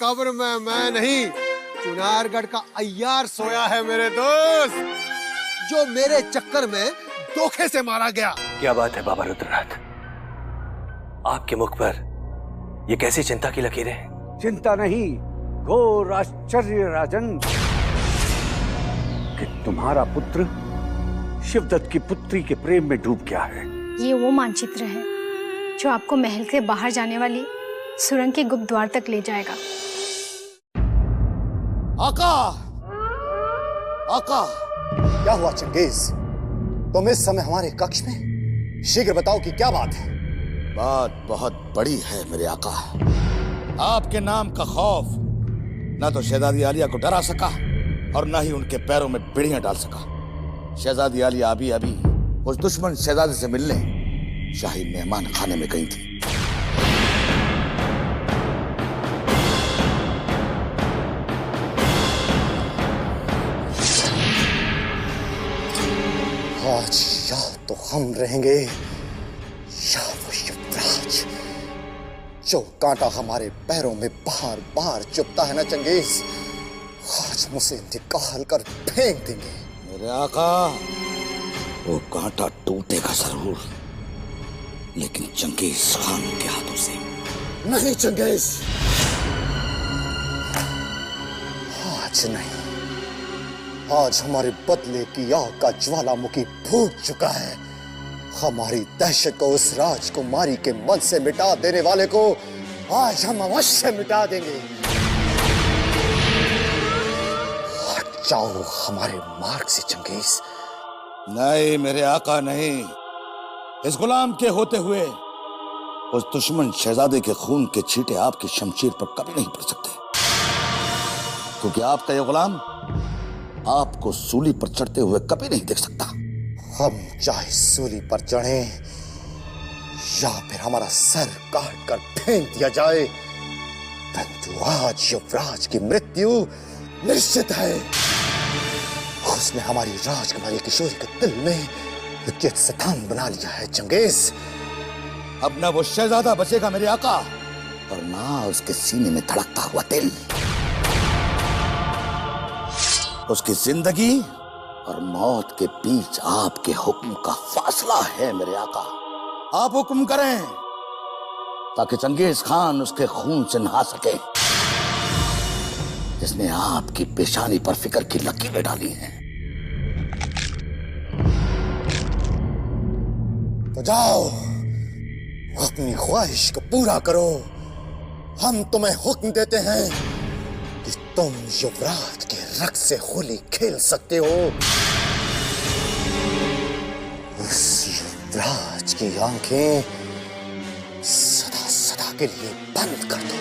कब्र में मैं नहीं, चुनारगढ़ का अय्यार सोया है मेरे दोस्त, जो मेरे चक्कर में धोखे से मारा गया। क्या बात है बाबा रुद्रनाथ, आपके मुख पर ये कैसी चिंता की लकीरें? चिंता नहीं, घोर आश्चर्य राजन, कि तुम्हारा पुत्र शिवदत्त की पुत्री के प्रेम में डूब गया है। ये वो मानचित्र है जो आपको महल के बाहर जाने वाली सुरंग के गुप्त द्वार तक ले जाएगा। आका, आका, क्या हुआ चंगेज? तुम इस समय हमारे कक्ष में? शीघ्र बताओ कि क्या बात है। बात बहुत बड़ी है मेरे आका। आपके नाम का खौफ न तो शहजादी आलिया को डरा सका और न ही उनके पैरों में बेड़ियां डाल सका। शहजादी आलिया अभी अभी उस दुश्मन शहजादे से मिलने शाही मेहमान खाने में गई थी। आज या तो हम रहेंगे या वो युवराज, जो कांटा हमारे पैरों में बार बार चुभता है ना चंगेज, आज हम उसे निकाल कर फेंक देंगे। मेरे आका, वो कांटा टूटेगा जरूर, लेकिन चंगेज खान के हाथों से नहीं। चंगेज, आज नहीं। आज हमारे बदले की आग का ज्वालामुखी फूट चुका है। हमारी दहशत को उस राजकुमारी के मन से मिटा देने वाले को आज हम अवश्य मिटा देंगे। हट जाओ हमारे मार्ग से चंगेज। नहीं मेरे आका, नहीं। इस गुलाम के होते हुए उस दुश्मन शहजादे के खून के छींटे आपकी शमशीर पर कभी नहीं पड़ सकते, क्योंकि आपका यह गुलाम आपको सूली पर चढ़ते हुए कभी नहीं देख सकता। हम चाहे सूली पर चढ़ें या फिर हमारा सर काट कर फेंक दिया जाए, परंतु आज युवराज की मृत्यु निश्चित है। उसने हमारी राजकुमारी किशोरी के दिल में विद्युत स्थान बना लिया है चंगेज। अब ना वो शहजादा बचेगा मेरे आका, और ना उसके सीने में धड़कता हुआ दिल। उसकी जिंदगी और मौत के बीच आपके हुक्म का फासला है मेरे आका। आप हुक्म करें ताकि चंगेज खान उसके खून से नहा सके, जिसने आपकी पेशानी पर फिक्र की लकीरें डाली हैं। तो जाओ, अपनी ख्वाहिश को पूरा करो। हम तुम्हें हुक्म देते हैं कि तुम युवराज के रक्त से होली खेल सकते हो। उस युवराज की आंखें सदा सदा के लिए बंद कर दो।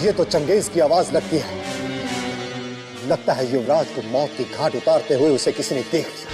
ये तो चंगेज की आवाज लगती है। लगता है युवराज को मौत की घाट उतारते हुए उसे किसी ने देख लिया।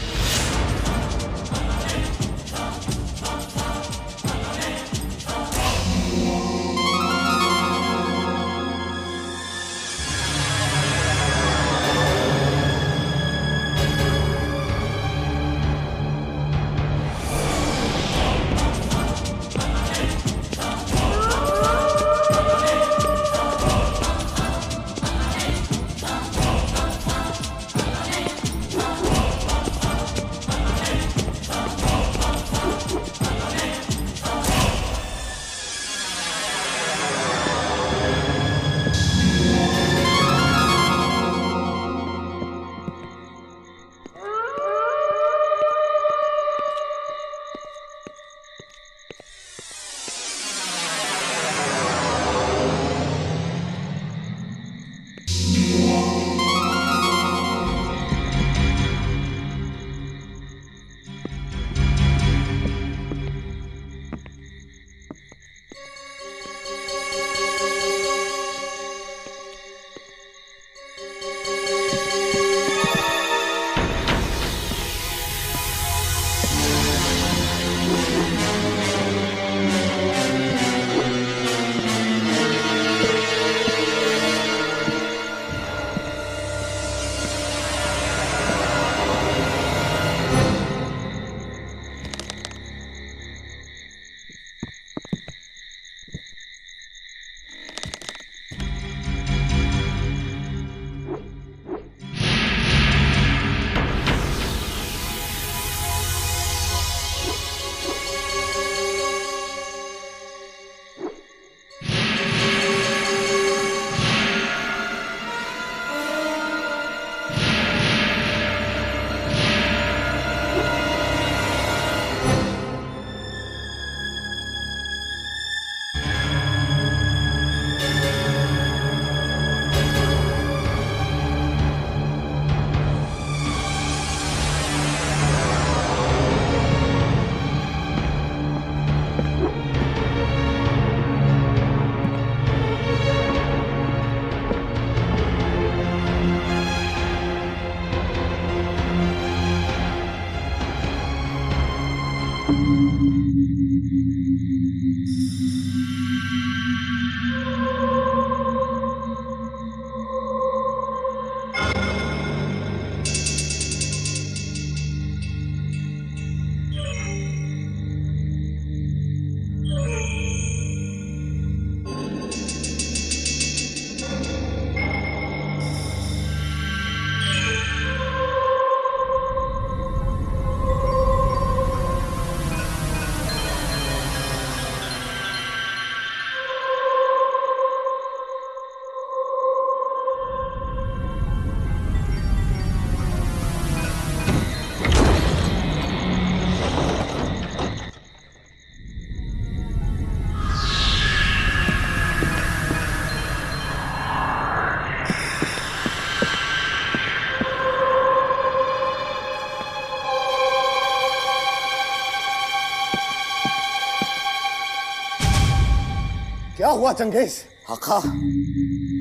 हुआ चंगेज? आका,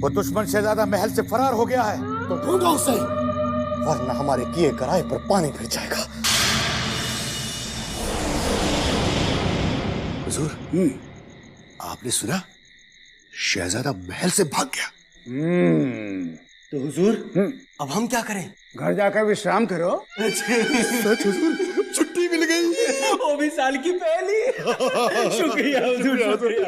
वो दुश्मन शहजादा महल से फरार हो गया है। तो ढूंढो उसे, वरना हमारे किए कराए पर पानी फिर जाएगा। हुजूर, आपने सुना? शहजादा महल से भाग गया। तो हुजूर, अब हम क्या करें? घर जाकर विश्राम करो। सच हुजूर, छुट्टी मिल गई। वो भी साल की पहली। शुक्रिया हुजूर, शुक्रिया।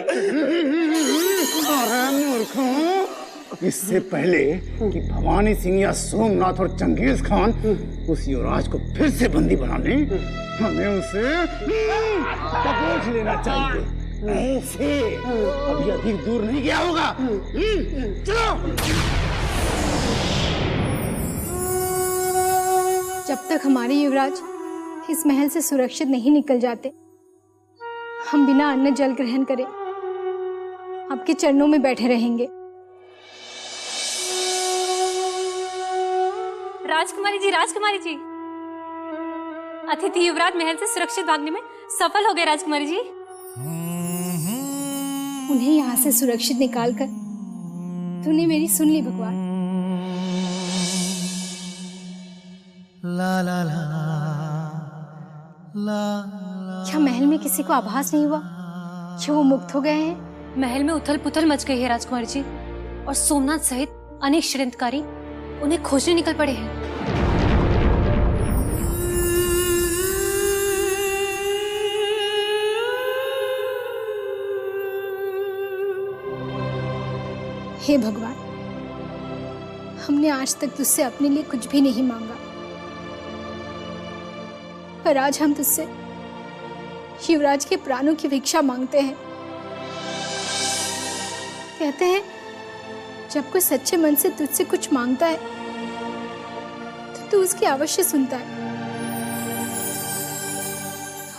अरे मूर्खों, इससे पहले कि भवानी सिंह या सोमनाथ और चंगेज खान उस युवराज को फिर से बंदी बना लें, हमें उसे दबोच लेना चाहिए। ऐसे अभी अधिक दूर नहीं गया होगा। चलो। जब तक हमारे युवराज इस महल से सुरक्षित नहीं निकल जाते, हम बिना अन्न जल ग्रहण करे आपके चरणों में बैठे रहेंगे। राजकुमारी जी, अतिथि युवराज महल से सुरक्षित भागने में सफल हो गए। राजकुमारी जी, उन्हें यहाँ से सुरक्षित निकालकर तूने मेरी सुन ली भगवान। ला ला ला ला। क्या महल में किसी को आभास नहीं हुआ कि वो मुक्त हो गए हैं? महल में उथल पुथल मच गई है राजकुमारी जी, और सोमनाथ सहित अनेक षड्यंत्रकारी उन्हें खोजने निकल पड़े हैं। हे भगवान, हमने आज तक तुझसे अपने लिए कुछ भी नहीं मांगा, पर आज हम तुझसे युवराज के प्राणों की भिक्षा मांगते हैं। कहते हैं जब कोई सच्चे मन से तुझसे कुछ मांगता है तो तू उसकी अवश्य सुनता है।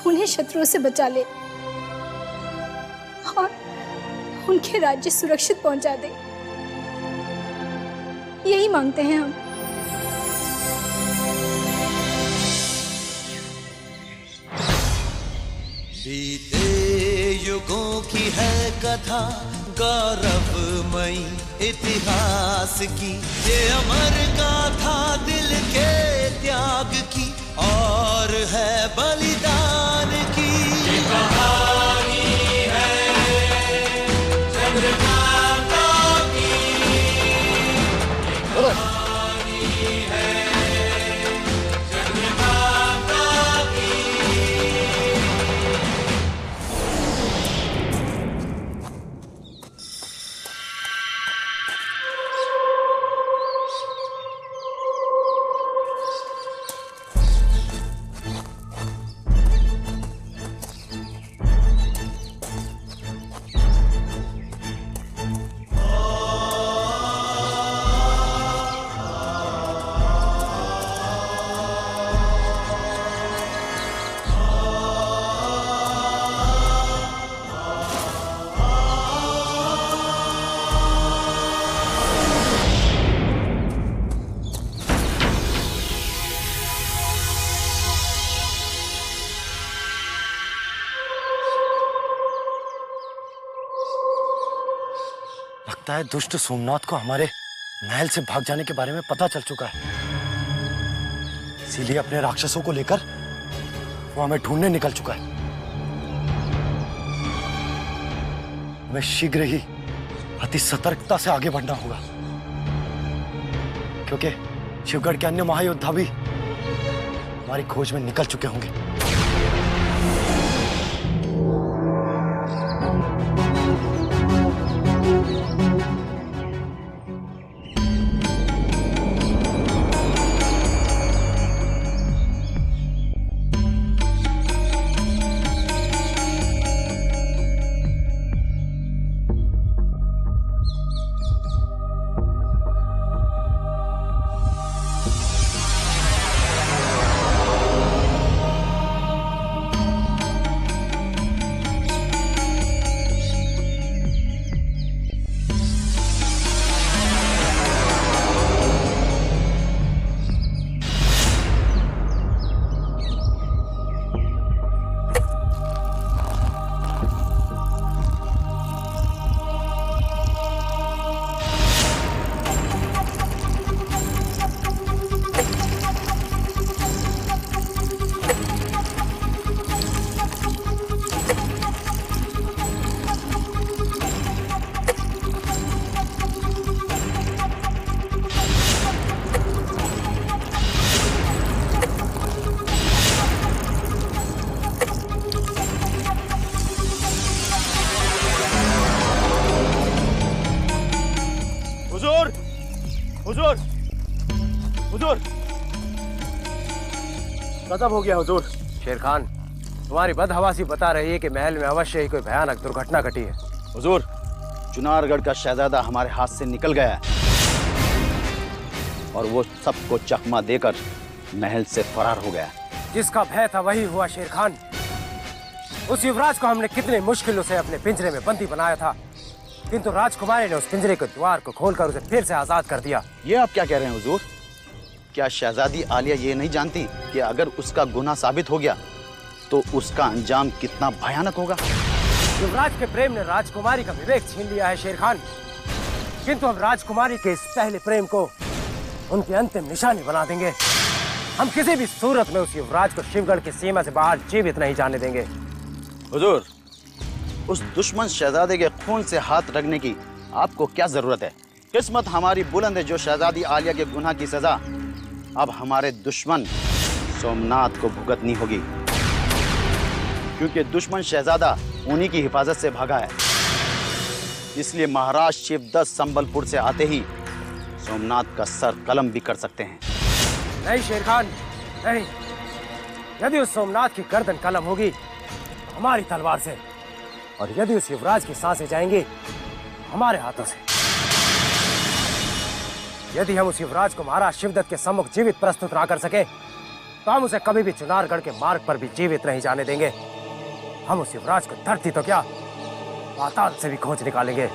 उन्हें शत्रुओं से बचा ले और उनके राज्य सुरक्षित पहुंचा दे, यही मांगते हैं हम। बीते युगों की है कथा, गौरवमयी इतिहास की, ये अमर गाथा दिल के त्याग की और है बलिदान की। ये कहानी है चंद्रकांता की, कहानी है चंद्रकांता की। लगता है दुष्ट सोमनाथ को हमारे महल से भाग जाने के बारे में पता चल चुका है, इसीलिए अपने राक्षसों को लेकर वो हमें ढूंढने निकल चुका है। हमें शीघ्र ही अति सतर्कता से आगे बढ़ना होगा, क्योंकि शिवगढ़ के अन्य महायोद्धा भी हमारी खोज में निकल चुके होंगे। हुजूर, हुजूर, हुजूर, गजब हो गया हुजूर। शेर खान, तुम्हारी बदहवासी बता रही है कि महल में अवश्य ही कोई भयानक दुर्घटना घटी है। हुजूर, चुनारगढ़ का शहजादा हमारे हाथ से निकल गया है और वो सबको चकमा देकर महल से फरार हो गया। जिसका भय था वही हुआ शेर खान। उस युवराज को हमने कितने मुश्किलों से अपने पिंजरे में बंदी बनाया था, किंतु राजकुमारी ने उस पिंजरे के द्वार को खोलकर उसे फिर से आजाद कर दिया। ये आप क्या कह रहे हैं हुजूर? क्या शहजादी आलिया ये नहीं जानती कि अगर उसका गुनाह साबित हो गया तो उसका अंजाम कितना भयानक होगा? युवराज के प्रेम ने राजकुमारी का विवेक छीन लिया है शेर खान, किंतु हम राजकुमारी के इस पहले प्रेम को उनकी अंतिम निशानी बना देंगे। हम किसी भी सूरत में उस युवराज को शिवगढ़ की सीमा से बाहर जीवित नहीं जाने देंगे। हुजूर, उस दुश्मन शहजादे के खून से हाथ रखने की आपको क्या जरूरत है? किस्मत हमारी बुलंद है जो शहजादी आलिया के गुनाह की सजा अब हमारे दुश्मन सोमनाथ को भुगतनी होगी, क्योंकि दुश्मन शहजादा उन्हीं की हिफाजत से भागा है। इसलिए महाराज शिवदत्त संबलपुर से आते ही सोमनाथ का सर कलम भी कर सकते हैं। नहीं शेर खान, नहीं। यदि उस सोमनाथ की गर्दन कलम होगी तो हमारी तलवार से, और यदि उस युवराज की सांसें जाएंगी हमारे हाथों से। यदि हम उस युवराज को महाराज शिवदत्त के सम्मुख जीवित प्रस्तुत ना कर सके तो हम उसे कभी भी चुनारगढ़ के मार्ग पर भी जीवित नहीं जाने देंगे। हम उस युवराज को धरती तो क्या, पाताल से भी खोज निकालेंगे।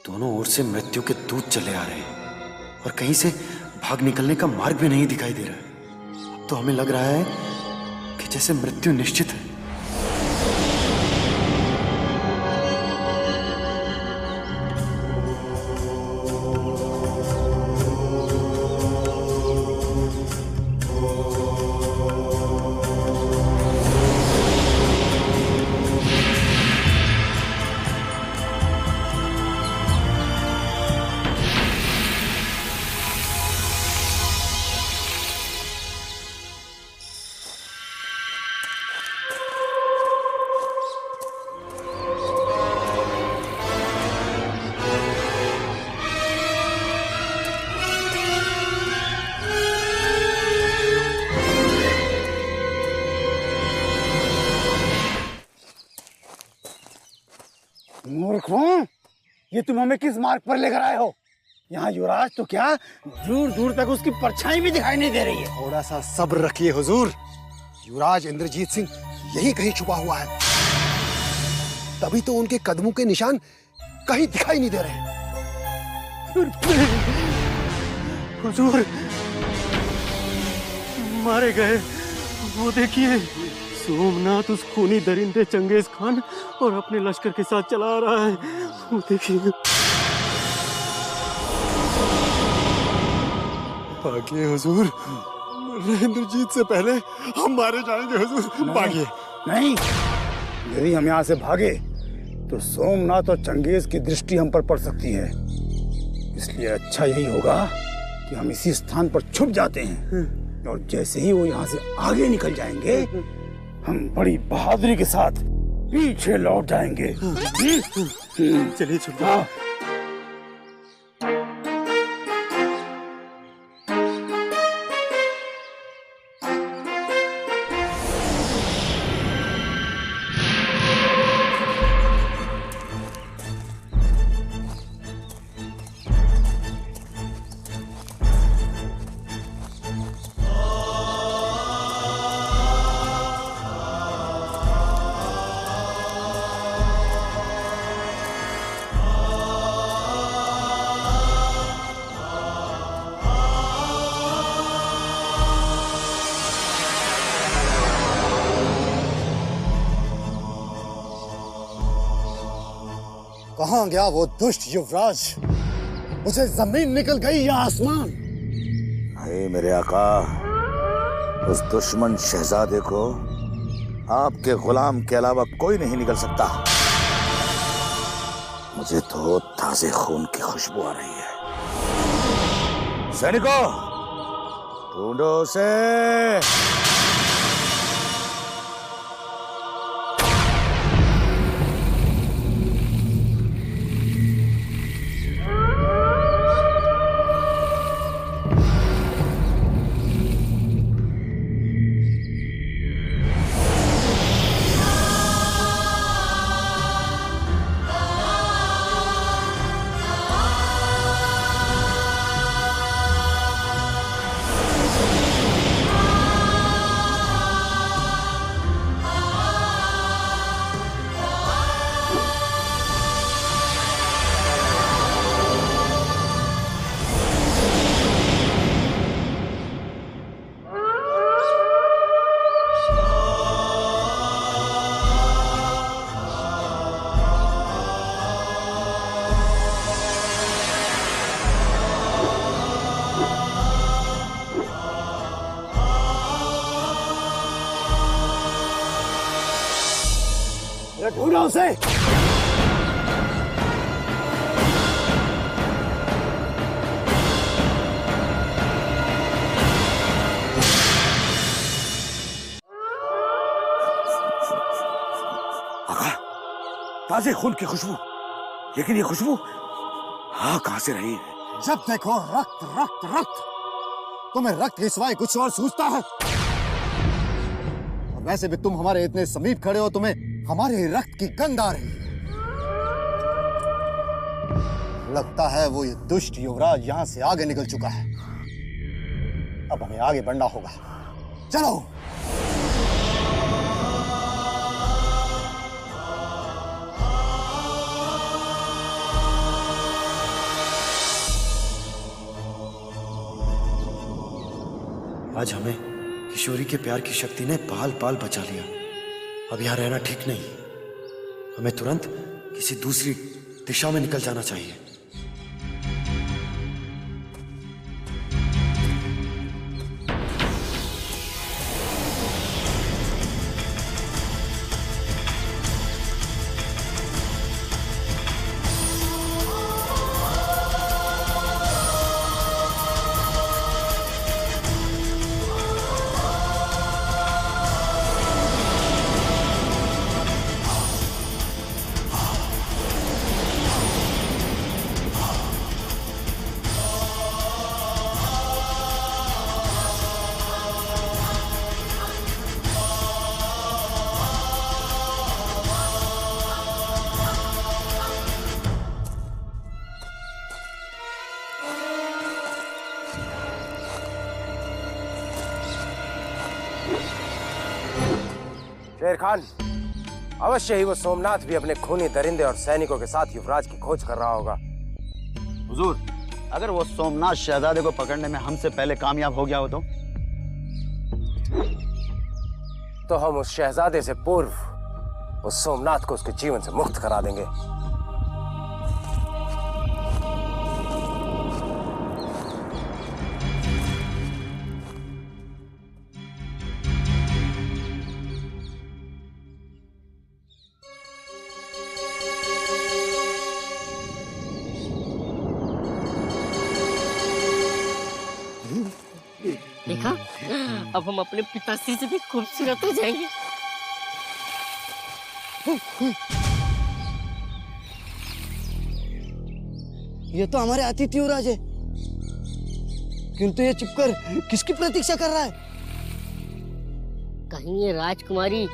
दोनों ओर से मृत्यु के दूत चले आ रहे हैं और कहीं से भाग निकलने का मार्ग भी नहीं दिखाई दे रहा है। अब तो हमें लग रहा है कि जैसे मृत्यु निश्चित है। मूर्खों, ये तुम हमें किस मार्ग पर लेकर आए हो? यहाँ युवराज तो क्या, दूर दूर तक उसकी परछाई भी दिखाई नहीं दे रही है। थोड़ा सा सब्र रखिए हुजूर, युवराज इंद्रजीत सिंह यहीं कहीं छुपा हुआ है। तभी तो उनके कदमों के निशान कहीं दिखाई नहीं दे रहे। हुजूर, मारे गए। वो देखिए, सोमनाथ उस खूनी दरिंदे चंगेज खान और अपने लश्कर के साथ चला आ रहा है। वो देखिए। भागिए हुजूर, इंद्रजीत से पहले हम मारे जाएंगे हुजूर। भागिए। नहीं, यदि हम यहाँ से भागे तो सोमनाथ और चंगेज की दृष्टि हम पर पड़ सकती है। इसलिए अच्छा यही होगा कि हम इसी स्थान पर छुप जाते हैं, और जैसे ही वो यहाँ से आगे निकल जाएंगे हम बड़ी बहादुरी के साथ पीछे लौट जाएंगे। चलिए छुप। कहाँ गया वो दुष्ट युवराज? उसे जमीन निकल गई या आसमान? नहीं मेरे आका, उस दुश्मन शहजादे को आपके गुलाम के अलावा कोई नहीं निकल सकता। मुझे तो ताजे खून की खुशबू आ रही है। सैनिकों, ढूंढो उसे। ढूंढो उसे। आका, ताजे खून की खुशबू। लेकिन ये खुशबू कहां से रही है? जब देखो रक्त रक्त रक्त। तुम्हें रक्त के सिवाय कुछ और सूझता है? और वैसे भी तुम हमारे इतने समीप खड़े हो, तुम्हें हमारे रक्त की गंध आ रही है। लगता है वो ये दुष्ट युवराज यहां से आगे निकल चुका है। अब हमें आगे बढ़ना होगा। चलो। आज हमें किशोरी के प्यार की शक्ति ने पाल पाल बचा लिया। अब यहां रहना ठीक नहीं। हमें तुरंत किसी दूसरी दिशा में निकल जाना चाहिए। शेर खान, अवश्य ही वो सोमनाथ भी अपने खूनी दरिंदे और सैनिकों के साथ युवराज की खोज कर रहा होगा। हुजूर, अगर वो सोमनाथ शहजादे को पकड़ने में हमसे पहले कामयाब हो गया हो तो हम उस शहजादे से पूर्व उस सोमनाथ को उसके जीवन से मुक्त करा देंगे। देखा, अब हम अपने पिताश्री से भी खूबसूरत हो जाएंगे। ये तो हमारे अतिथि युवराज है, किंतु ये चुपकर किसकी प्रतीक्षा कर रहा है? कहीं ये राजकुमारी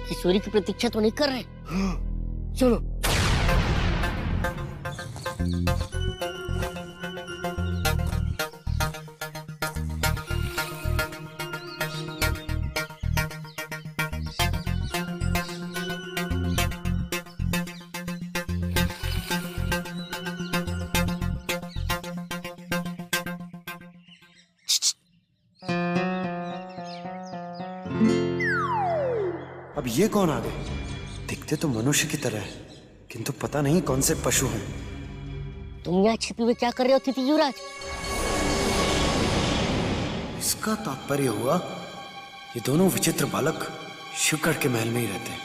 किशोरी की प्रतीक्षा तो नहीं कर रहे? चलो। अब ये कौन आ गए? दिखते तो मनुष्य की तरह है, किंतु पता नहीं कौन से पशु हैं। तुम यहाँ छिपे हुए क्या कर रहे हो अतिथि युवराज? इसका तात्पर्य हुआ ये दोनों विचित्र बालक शिवगढ़ के महल में ही रहते हैं।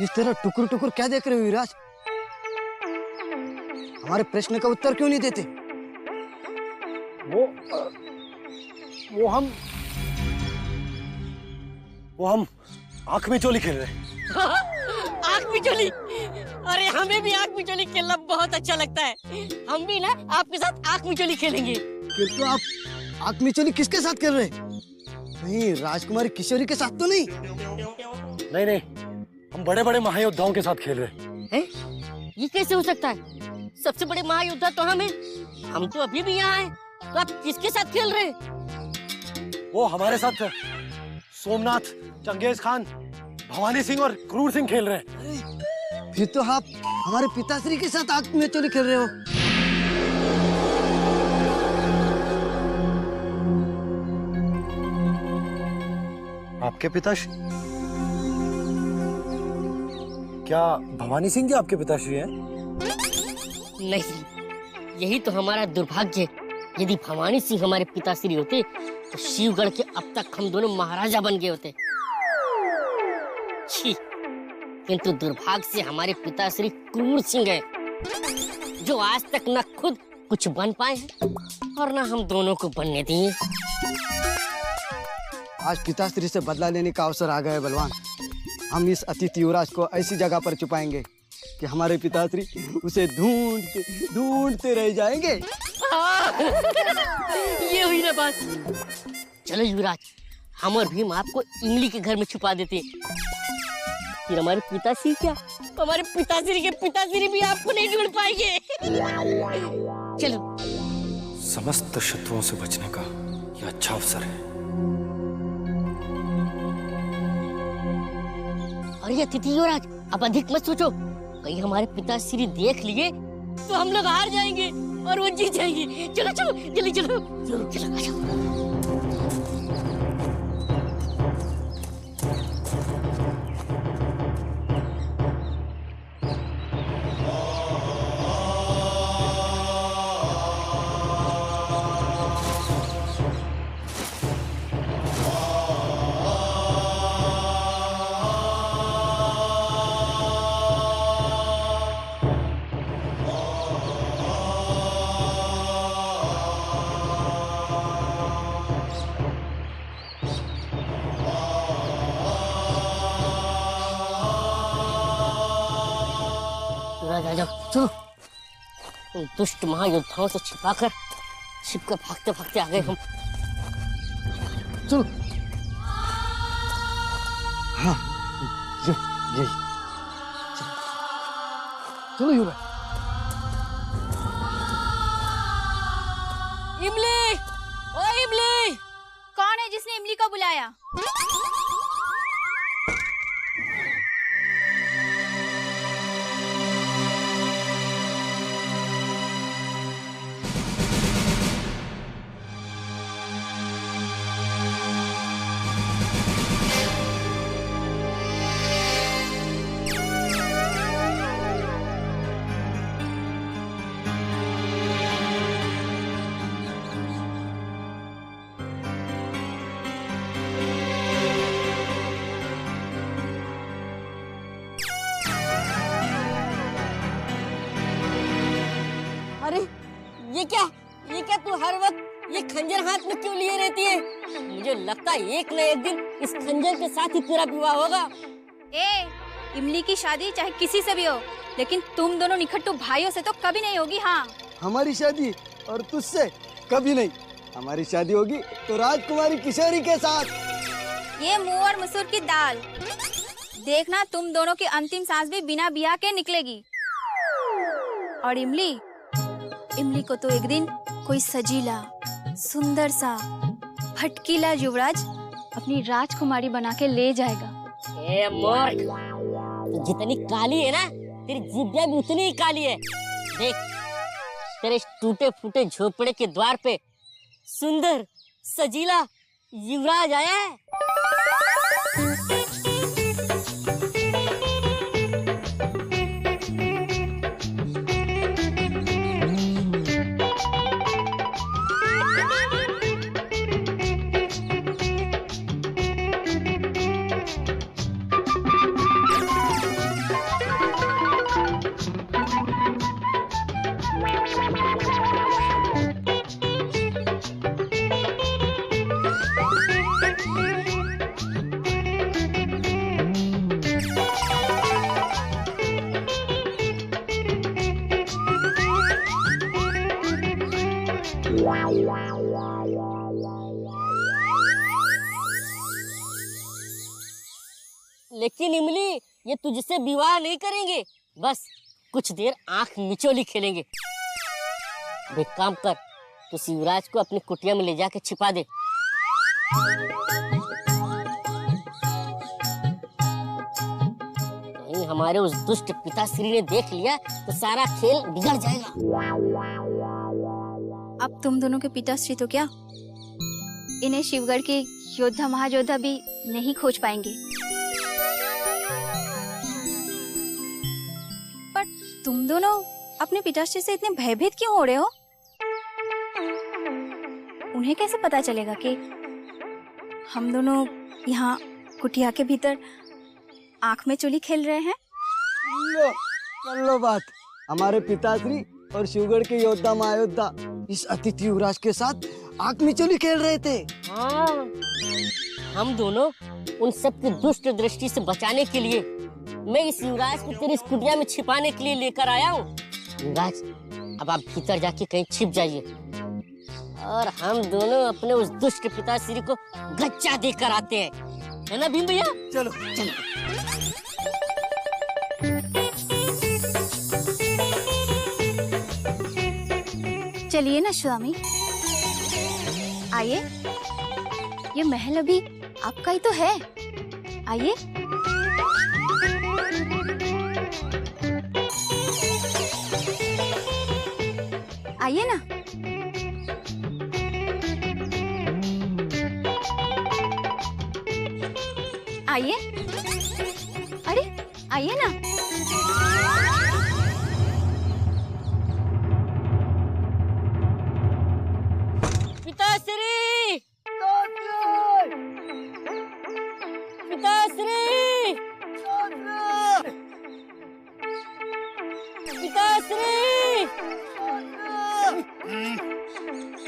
इस तरह टुकुर टुकुर क्या देख रहे हो युवराज? हमारे प्रश्न का उत्तर क्यों नहीं देते? वो हम आंख में चोली खेल रहे हैं। आंख मिचोली? अरे हमें भी आंख मिचोली खेलना बहुत अच्छा लगता है। हम भी ना आपके साथ आंख मिचोली खेलेंगे। किंतु आप आंख मिचोली किसके साथ कर रहे हैं? नहीं, राजकुमारी किशोरी के साथ तो नहीं? नहीं, हम बड़े बड़े महायोद्धाओं के साथ खेल रहे हैं। ये कैसे हो सकता है? सबसे बड़े महायोद्धा तो हम हैं। हम तो अभी भी यहाँ हैं। तो आप किसके साथ खेल रहे हैं? वो हमारे साथ सोमनाथ, चंगेज खान, भवानी सिंह और क्रूर सिंह खेल रहे हैं। फिर तो आप हमारे पिताश्री के साथ आंख मिचोली खेल रहे हो। आपके पिताश्री? क्या भवानी सिंह जी आपके पिताश्री हैं? नहीं, यही तो हमारा दुर्भाग्य है। यदि भवानी सिंह हमारे पिताश्री होते तो शिवगढ़ के अब तक हम दोनों महाराजा बन गए होते। छी, किंतु दुर्भाग्य से हमारे पिताश्री क्रूर सिंह है, जो आज तक न खुद कुछ बन पाए और न हम दोनों को बनने दिए। आज पिताश्री से बदला लेने का अवसर आ गया है बलवान। हम इस अतिथि युवराज को ऐसी जगह पर छुपाएंगे कि हमारे पिताश्री उसे ढूंढते रह जाएंगे। ये हुई ना बात। चलो युवराज, हम और भीम आपको इमली के घर में छुपा देते। फिर हमारे पिताश्री क्या, हमारे पिताश्री के पिताश्री भी आपको नहीं ढूंढ पाएंगे। चलो। समस्त शत्रुओं से बचने का यह अच्छा अवसर है। अरे अतिथि युवराज, अब अधिक मत सोचो। कहीं हमारे पिताश्री देख लिए तो हम लोग हार जाएंगे और वो जीत जाएंगे। चलो चलो जल्दी चलो। चलो चलो चलो। चलो, उन दुष्ट महायोद्धाओं से छिपाकर भागते भागते आ गए हम। चलो। हाँ, यही। चलो युवराज। इमली, ओ इमली, कौन है जिसने इमली को बुलाया? ये क्या तू हर वक्त ये खंजर हाथ में क्यों लिए रहती है? मुझे लगता है एक न एक दिन इस खंजर के साथ ही तेरा विवाह होगा। इमली की शादी चाहे किसी से भी हो, लेकिन तुम दोनों निखट्टू भाइयों से तो कभी नहीं होगी। हाँ, हमारी शादी और तुझसे कभी नहीं। हमारी शादी होगी तो राजकुमारी किशोरी के साथ। ये मुंह और मसूर की दाल, देखना तुम दोनों की अंतिम सांस भी बिना ब्याह के निकलेगी। और इमली को तो एक दिन कोई सजीला, सुंदर सा, भटकीला युवराज अपनी राजकुमारी बना के ले जाएगा। मूर्ख, तो जितनी काली है ना, तेरी जिद्दियां भी उतनी ही काली है। देख, तेरे टूटे फूटे झोपड़े के द्वार पे सुंदर सजीला युवराज आया है। लेकिन इमली, ये तुझसे विवाह नहीं करेंगे, बस कुछ देर आंख मिचोली खेलेंगे। अब एक काम कर, तो शिवराज को अपनी कुटिया में ले जाके छिपा दे। नहीं हमारे उस दुष्ट पिताश्री ने देख लिया तो सारा खेल बिगड़ जाएगा। अब तुम दोनों के पिताश्री तो क्या, इन्हें शिवगढ़ के योद्धा महायोद्धा भी नहीं खोज पाएंगे। पर तुम दोनों अपने पिताश्री से इतने भयभीत क्यों हो रहे हो? उन्हें कैसे पता चलेगा कि हम दोनों यहाँ कुटिया के भीतर आंख में चोली खेल रहे हैं? लो कर लो बात। हमारे पिताश्री और शिवगढ़ के योद्धा महायोद्धा इस अतिथि युवराज के साथ आंख में चोली खेल रहे थे। हाँ, हम दोनों उन सब की दुष्ट दृष्टि से बचाने के लिए मैं इस युवराज को तेरी इस कुटिया में छिपाने के लिए लेकर आया हूँ। युवराज, अब आप भीतर जाके कहीं छिप जाइए और हम दोनों अपने उस दुष्ट पिताश्री को गच्चा देकर आते हैं, है ना भीम भैया? चलो चलो। चलिए ना स्वामी, आइए, ये महल अभी आपका ही तो है। आइए। आइए ना। आइए। अरे आइए ना। पिताश्री! पिताश्री! पिताश्री!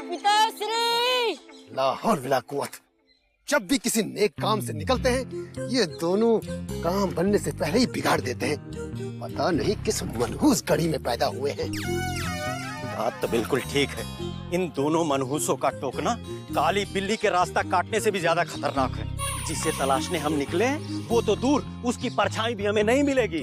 पिताश्री! लाहौर विला कुवत। जब भी किसी नेक काम से निकलते हैं, ये दोनों काम बनने से पहले ही बिगाड़ देते हैं। पता नहीं किस मनहूस घड़ी में पैदा हुए हैं। बात तो बिल्कुल ठीक है। इन दोनों मनहूसों का टोकना काली बिल्ली के रास्ता काटने से भी ज्यादा खतरनाक है। जिसे तलाशने हम निकले हैं, वो तो दूर, उसकी परछाई भी हमें नहीं मिलेगी।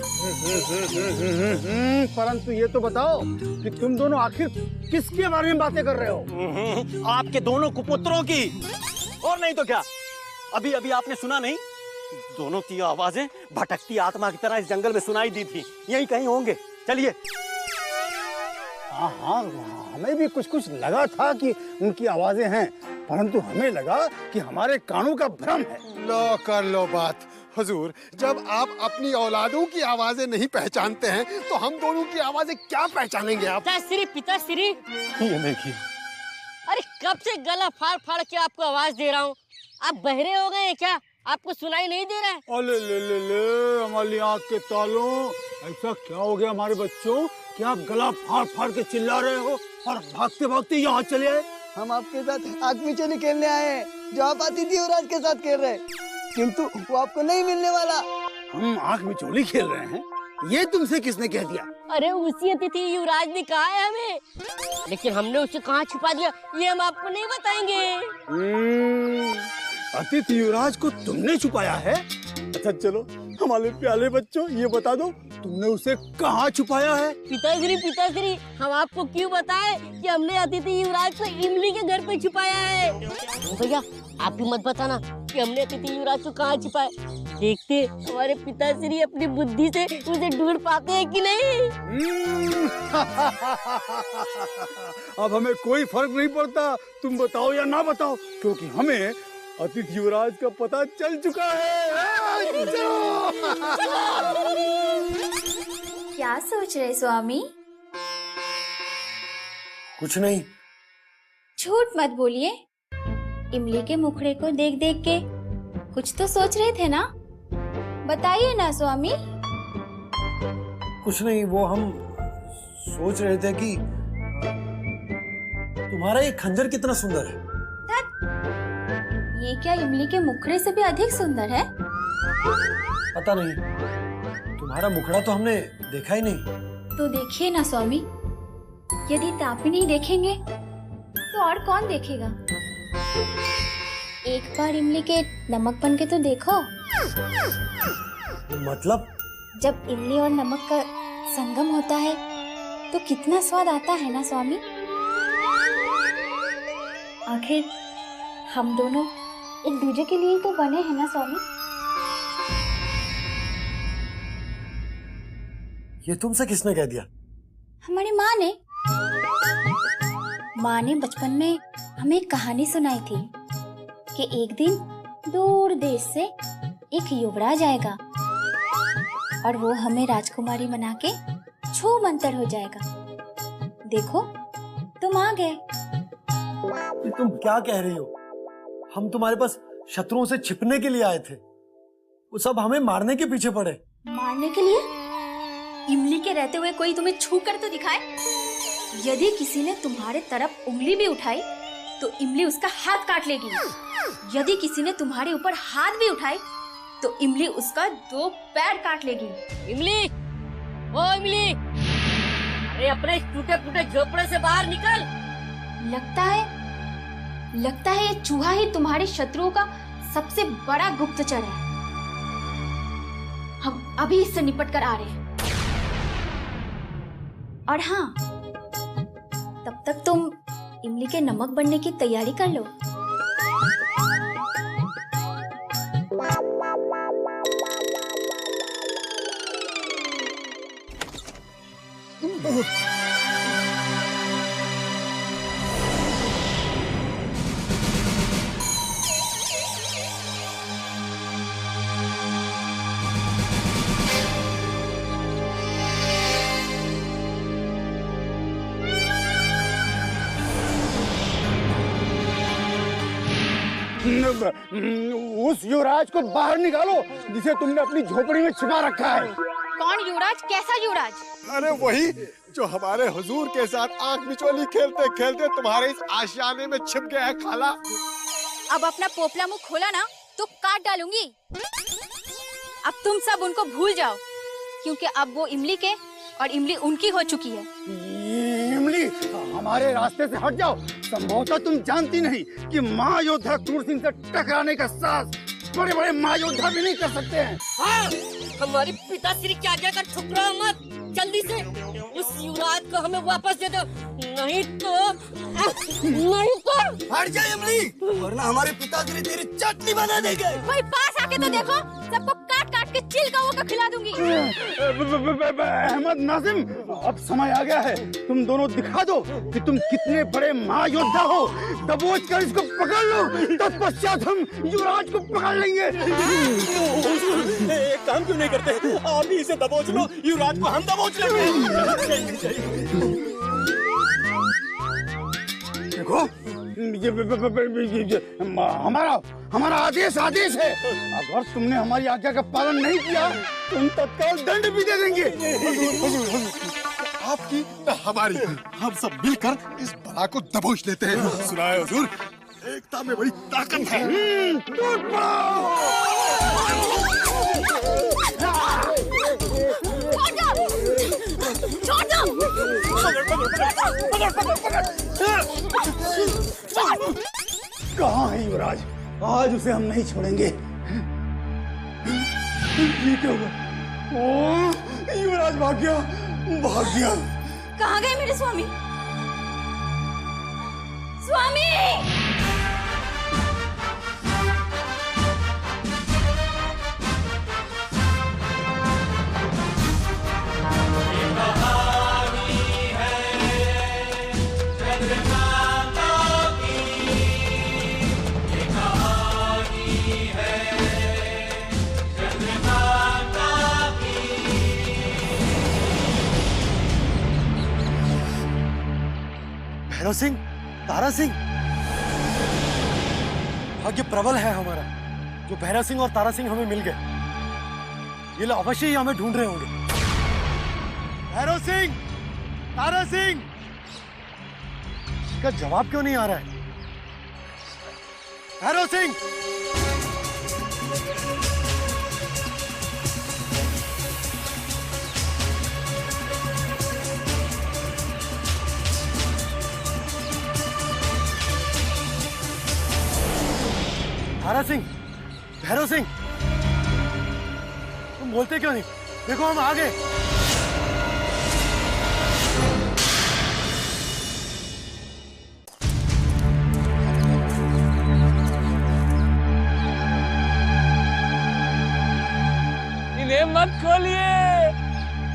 परंतु ये तो बताओ कि तुम दोनों आखिर किसके बारे में बातें कर रहे हो? आपके दोनों कुपुत्रों की, और नहीं तो क्या। अभी अभी आपने सुना नहीं, दोनों की आवाजें भटकती आत्मा की तरह इस जंगल में सुनाई दी थी। यहीं कहीं होंगे, चलिए। हाँ हाँ, हमें भी कुछ कुछ लगा था कि उनकी आवाजें हैं, परंतु हमें लगा कि हमारे कानों का भ्रम है। लो कर लो बात। हुजूर, जब आप अपनी औलादों की आवाजें नहीं पहचानते हैं, तो हम दोनों की आवाजें क्या पहचानेंगे आप? पिताश्री, पिताश्री! ये देखिए। अरे कब से गला फाड़ फाड़ के आपको आवाज दे रहा हूँ, आप बहरे हो गए हैं क्या? आपको सुनाई नहीं दे रहा है? अले ले ले ले, हमारी आँख के तालों, ऐसा क्या हो गया हमारे बच्चों कि आप गला फाड़ फाड़ के चिल्ला रहे हो और भागते भागते यहाँ चले आए? हम आपके साथ आंख में चोली खेलने आए हैं, जो आप अतिथि युवराज के साथ खेल रहे हैं, किंतु वो आपको नहीं मिलने वाला। हम आंख में चोली खेल रहे हैं, ये तुमसे किसने कह दिया? अरे उसी अतिथि युवराज ने कहा है हमें, लेकिन हमने उसे कहाँ छुपा दिया ये हम आपको नहीं बताएंगे। अतिथि युवराज को तुमने छुपाया है? अच्छा चलो, हमारे प्यारे बच्चों, ये बता दो तुमने उसे कहाँ छुपाया है? पिताश्री, पिताश्री, हम आपको क्यों बताएं कि हमने अतिथि युवराज को इमली के घर पे छुपाया है। भैया आप भी मत बताना कि हमने अतिथि युवराज को कहाँ छुपाया। देखते हमारे पिताश्री अपनी बुद्धि से उसे ढूंढ पाते हैं कि नहीं। अब हमें कोई फर्क नहीं पड़ता तुम बताओ या ना बताओ, क्योंकि हमें अतिथि युवराज का पता चल चुका है। क्या सोच रहे स्वामी? कुछ नहीं। झूठ मत बोलिए। इमली के मुखड़े को देख देख के कुछ तो सोच रहे थे ना? बताइए ना स्वामी। कुछ नहीं, वो हम सोच रहे थे कि तुम्हारा ये खंजर कितना सुंदर है। ये क्या इमली के मुखड़े से भी अधिक सुंदर है? पता नहीं, तुम्हारा मुखड़ा तो हमने देखा ही नहीं। तो देखिए ना स्वामी, यदि तापिनी देखेंगे तो और कौन देखेगा? एक बार इमली के नमक बन के तो देखो। मतलब? जब इमली और नमक का संगम होता है तो कितना स्वाद आता है ना स्वामी। आखिर हम दोनों एक दूसरे के लिए तो बने हैं ना स्वामी। ये तुमसे किसने कह दिया? हमारी माँ ने। माँ ने बचपन में हमें एक कहानी सुनाई थी कि एक दिन दूर देश से एक युवराज आएगा और वो हमें राजकुमारी बना के छू मंतर हो जाएगा। देखो तुम आ गए। तुम क्या कह रही हो? हम तुम्हारे पास शत्रुओं से छिपने के लिए आए थे, वो सब हमें मारने के पीछे पड़े। मारने के लिए? इमली के रहते हुए कोई तुम्हें छू कर तो दिखाए। यदि किसी ने तुम्हारे तरफ उंगली भी उठाई तो इमली उसका हाथ काट लेगी। यदि किसी ने तुम्हारे ऊपर हाथ भी उठाए तो इमली उसका 2 पैर काट लेगी। इमली, ओ इमली, अरे अपने टूटे फूटे झोपड़े से बाहर निकल। लगता है ये चूहा ही तुम्हारे शत्रुओं का सबसे बड़ा गुप्तचर है। हम अभी इससे निपट कर आ रहे हैं। और हाँ, तब तक तुम इमली के नमक बनने की तैयारी कर लो। उस युवराज को बाहर निकालो जिसे तुमने अपनी झोपड़ी में छिपा रखा है। कौन युवराज? कैसा युवराज? अरे वही जो हमारे हुजूर के साथ आंख मिचोली खेलते खेलते तुम्हारे इस आशियाने में छिप गया है खाला। अब अपना पोपला मुंह खोला ना तो काट डालूंगी। अब तुम सब उनको भूल जाओ क्योंकि अब वो इमली के और इमली उनकी हो चुकी है। इमली, हमारे रास्ते से हट जाओ। संभवतः तुम जानती नहीं कि महायोद्धा क्रूर सिंह से टकराने का साहस बड़े बड़े महायोद्धा भी नहीं कर सकते हैं। हाँ, हमारी पिताश्री की आज्ञा का ठुकराओ मत। जल्दी से उस युवराज को हमें वापस दे दो, नहीं तो हट जा इमली, वरना हमारे पिताश्री तेरी चटनी बना देंगे। कोई पास आके तो देखो, सबको काट काट के चिल कौओं को खिला दूंगी। अहमद नाजिम, अब समय आ गया है। तुम दोनों दिखा दो कि तुम कितने बड़े महायोद्धा हो। दबोच कर इसको पकड़ लो, तत्पश्चात हम युवराज को पकड़ लेंगे। एक काम क्यों नहीं करते, आप ही इसे दबोच लो, युवराज को हम दबोच लेंगे। देखो, हमारा आदेश है। अगर तुमने हमारी आज्ञा का पालन नहीं किया तो हम तत्काल दंड भी दे देंगे। आपकी न हमारी, हम सब मिलकर इस बला को दबोच लेते हैं। सुनाए हुजूर, एकता में बड़ी ताकत है। टूट पड़ो! कहाँ है युवराज? आज उसे हम नहीं छोड़ेंगे। ये क्या हुआ? ओ, युवराज भाग गया। कहाँ गए मेरे स्वामी? स्वामी! भैरव सिंह, तारा सिंह, भाग्य प्रबल है हमारा जो भैरव सिंह और तारा सिंह हमें मिल गए। ये लोग अवश्य ही हमें ढूंढ रहे होंगे। भैरव सिंह, तारा सिंह, इसका जवाब क्यों नहीं आ रहा है? भैरव सिंह! तारा सिंह, भैरव सिंह, तुम बोलते क्यों नहीं? देखो हम आ गए। इन्हें मत खोलिए,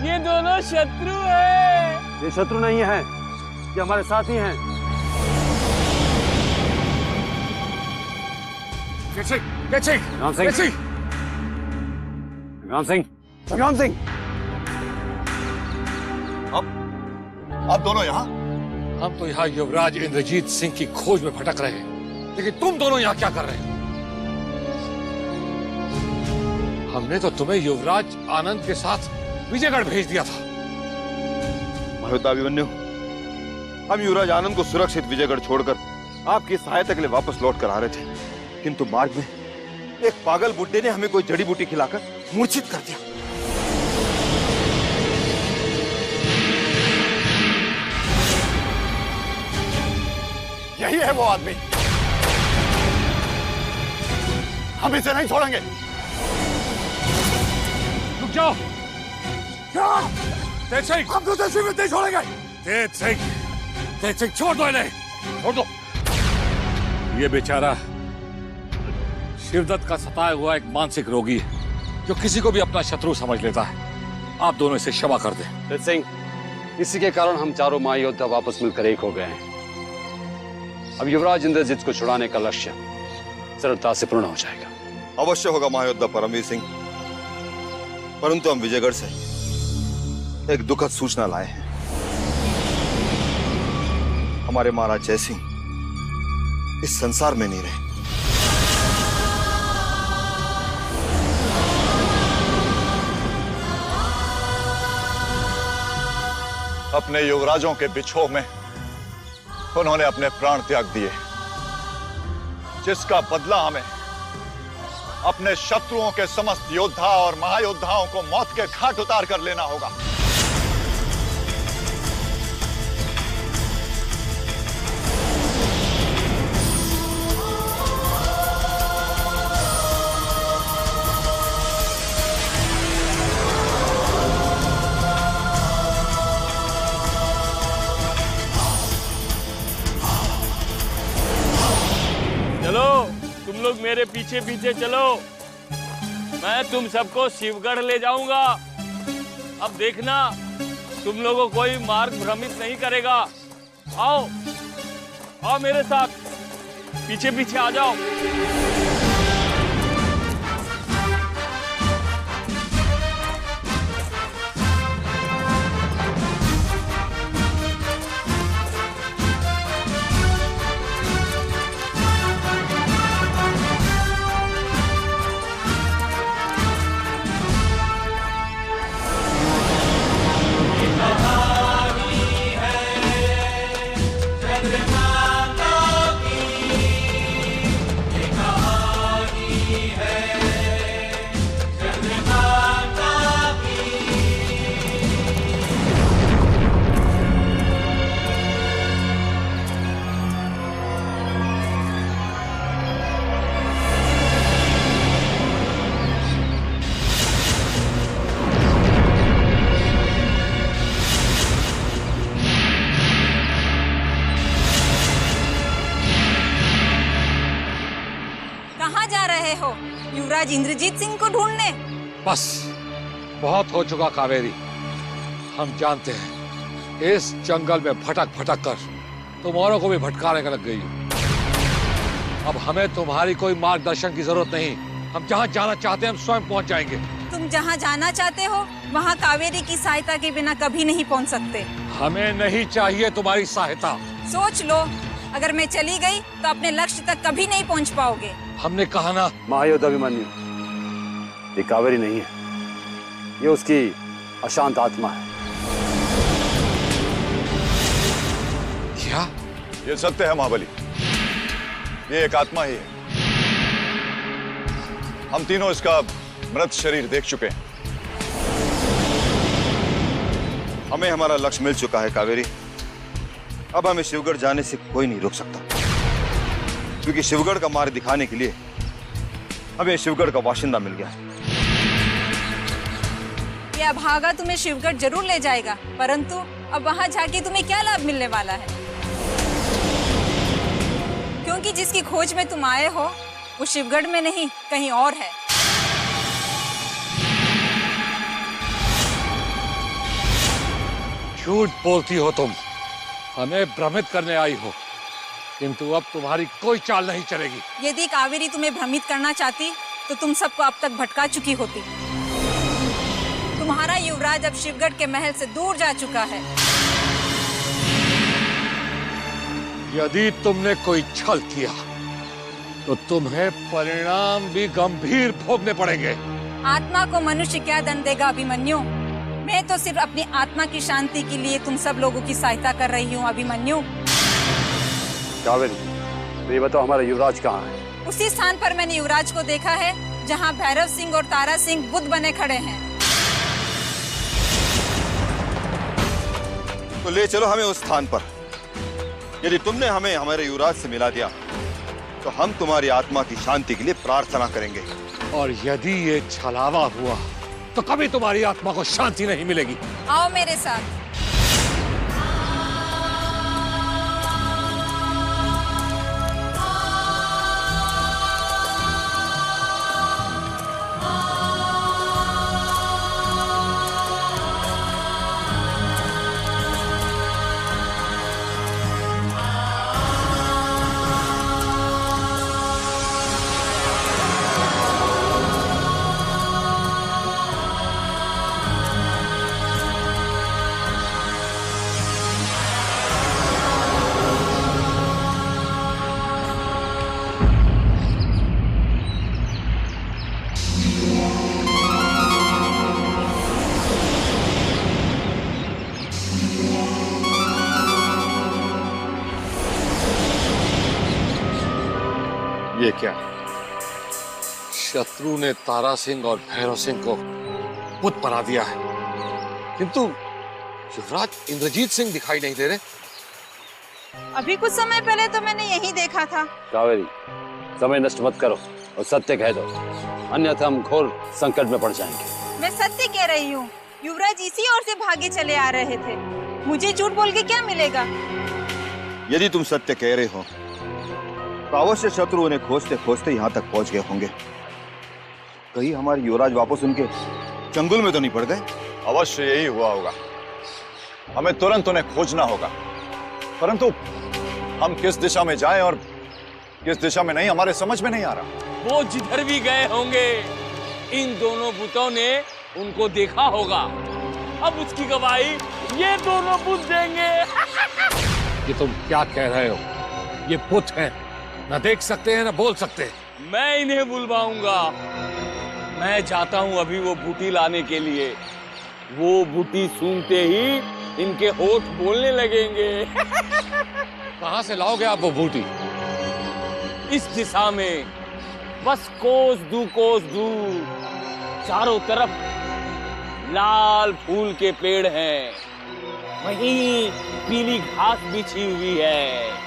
ये दोनों शत्रु हैं। ये शत्रु नहीं है, ये हमारे साथी हैं। राम सिंह, राम सिंह, राम सिंह, आप दोनों यहाँ? हम तो यहाँ युवराज इंद्रजीत सिंह की खोज में भटक रहे हैं, लेकिन तुम दोनों यहाँ क्या कर रहे हो? हमने तो तुम्हें युवराज आनंद के साथ विजयगढ़ भेज दिया था। महायोद्धा अभिमन्यु, हम युवराज आनंद को सुरक्षित विजयगढ़ छोड़कर आपकी सहायता के लिए वापस लौट कर आ रहे थे, किंतु मार्ग में एक पागल बुड्ढे ने हमें कोई जड़ी बूटी खिलाकर मूर्छित कर दिया। यही है वो आदमी, हम इसे नहीं छोड़ेंगे। रुक जाओ। क्या? तेज सिंह, हम तो देशी में नहीं छोड़ेंगे। तेज सिंह छोड़ दो इन्हें, छोड़ दो। ये बेचारा शिवदत्त का सताया हुआ एक मानसिक रोगी है जो किसी को भी अपना शत्रु समझ लेता है। आप दोनों इसे क्षमा कर दें। तेज सिंह, इसी के कारण हम चारों महायोद्धा वापस मिलकर एक हो गए हैं। अब युवराज इंद्रजीत को छुड़ाने का लक्ष्य सरलता से पूर्ण हो जाएगा। अवश्य होगा महायोद्धा परमवीर सिंह, परंतु हम विजयगढ़ से एक दुखद सूचना लाए हैं। हमारे महाराज जय सिंह इस संसार में नहीं रहे। अपने युवराजों के बिछोह में उन्होंने अपने प्राण त्याग दिए, जिसका बदला हमें अपने शत्रुओं के समस्त योद्धा और महायोद्धाओं को मौत के घाट उतार कर लेना होगा। तुम लोग मेरे पीछे पीछे चलो, मैं तुम सबको शिवगढ़ ले जाऊंगा। अब देखना, तुम लोगों को कोई मार्ग भ्रमित नहीं करेगा। आओ आओ मेरे साथ, पीछे पीछे आ जाओ। युवराज इंद्रजीत सिंह को ढूंढने? बस बहुत हो चुका कावेरी, हम जानते हैं इस जंगल में भटक भटक कर तुम्हारों को भी भटकाने का लग गई हो। अब हमें तुम्हारी कोई मार्गदर्शन की जरूरत नहीं, हम जहाँ जाना चाहते हैं हम स्वयं पहुँच जाएंगे। तुम जहाँ जाना चाहते हो वहाँ कावेरी की सहायता के बिना कभी नहीं पहुँच सकते। हमें नहीं चाहिए तुम्हारी सहायता। सोच लो, अगर मैं चली गई तो अपने लक्ष्य तक कभी नहीं पहुँच पाओगे। हमने कहा ना। महायोद्धा अभिमन्यु, ये कावेरी नहीं है, ये उसकी अशांत आत्मा है। क्या? ये सत्य है महाबली, ये एक आत्मा ही है। हम तीनों इसका मृत शरीर देख चुके हैं। हमें हमारा लक्ष्य मिल चुका है कावेरी। अब हमें शिवगढ़ जाने से कोई नहीं रोक सकता, क्योंकि शिवगढ़ का मार्ग दिखाने के लिए हमें शिवगढ़ का बाशिंदा मिल गया। ये अभागा तुम्हें शिवगढ़ जरूर ले जाएगा, परंतु अब वहां जाके तुम्हें क्या लाभ मिलने वाला है? क्योंकि जिसकी खोज में तुम आए हो वो शिवगढ़ में नहीं कहीं और है। झूठ बोलती हो तुम, हमें भ्रमित करने आई हो, किंतु अब तुम्हारी कोई चाल नहीं चलेगी। यदि कावेरी तुम्हें भ्रमित करना चाहती तो तुम सबको अब तक भटका चुकी होती। तुम्हारा युवराज अब शिवगढ़ के महल से दूर जा चुका है। यदि तुमने कोई छल किया तो तुम्हें परिणाम भी गंभीर भोगने पड़ेंगे। आत्मा को मनुष्य क्या दंड देगा अभिमन्यु? मैं तो सिर्फ अपनी आत्मा की शांति के लिए तुम सब लोगों की सहायता कर रही हूँ अभिमन्यु। कावेरी, तो ये बताओ हमारा युवराज कहाँ है? उसी स्थान पर मैंने युवराज को देखा है जहाँ भैरव सिंह और तारा सिंह बुद्ध बने खड़े हैं। तो ले चलो हमें उस स्थान पर। यदि तुमने हमें हमारे युवराज से मिला दिया तो हम तुम्हारी आत्मा की शांति के लिए प्रार्थना करेंगे। और यदि ये छलावा हुआ तो कभी तुम्हारी आत्मा को शांति नहीं मिलेगी। आओ मेरे साथ। ये क्या? शत्रु ने तारा सिंह और भैरव सिंह को बुद्ध बना दिया है, किंतु युवराज इंद्रजीत सिंह दिखाई नहीं दे रहे। अभी कुछ समय पहले तो मैंने यही देखा था। कावेरी, समय नष्ट मत करो और सत्य कह दो, अन्यथा हम घोर संकट में पड़ जाएंगे। मैं सत्य कह रही हूँ, युवराज इसी ओर से भागे चले आ रहे थे। मुझे झूठ बोल के क्या मिलेगा? यदि तुम सत्य कह रहे हो तो अवश्य शत्रु उन्हें खोजते खोजते यहाँ तक पहुंच गए होंगे। कहीं हमारे युवराज वापस उनके चंगुल में तो नहीं पड़ गए? अवश्य यही हुआ होगा। हमें तुरंत उन्हें खोजना होगा, परंतु हम किस दिशा में जाएं और किस दिशा में नहीं, हमारे समझ में नहीं आ रहा। वो जिधर भी गए होंगे इन दोनों बुतों ने उनको देखा होगा। अब उसकी गवाही ये दोनों बुत देंगे। ये तुम क्या कह रहे हो? ये बुत हैं, न देख सकते हैं न बोल सकते हैं। मैं इन्हें बुलवाऊंगा। मैं जाता हूं अभी वो बूटी लाने के लिए। वो बूटी सूंघते ही इनके होठ बोलने लगेंगे। कहां से लाओगे आप वो बूटी? इस दिशा में, बस कोस दूर चारों तरफ लाल फूल के पेड़ हैं। वहीं पीली घास बिछी हुई है।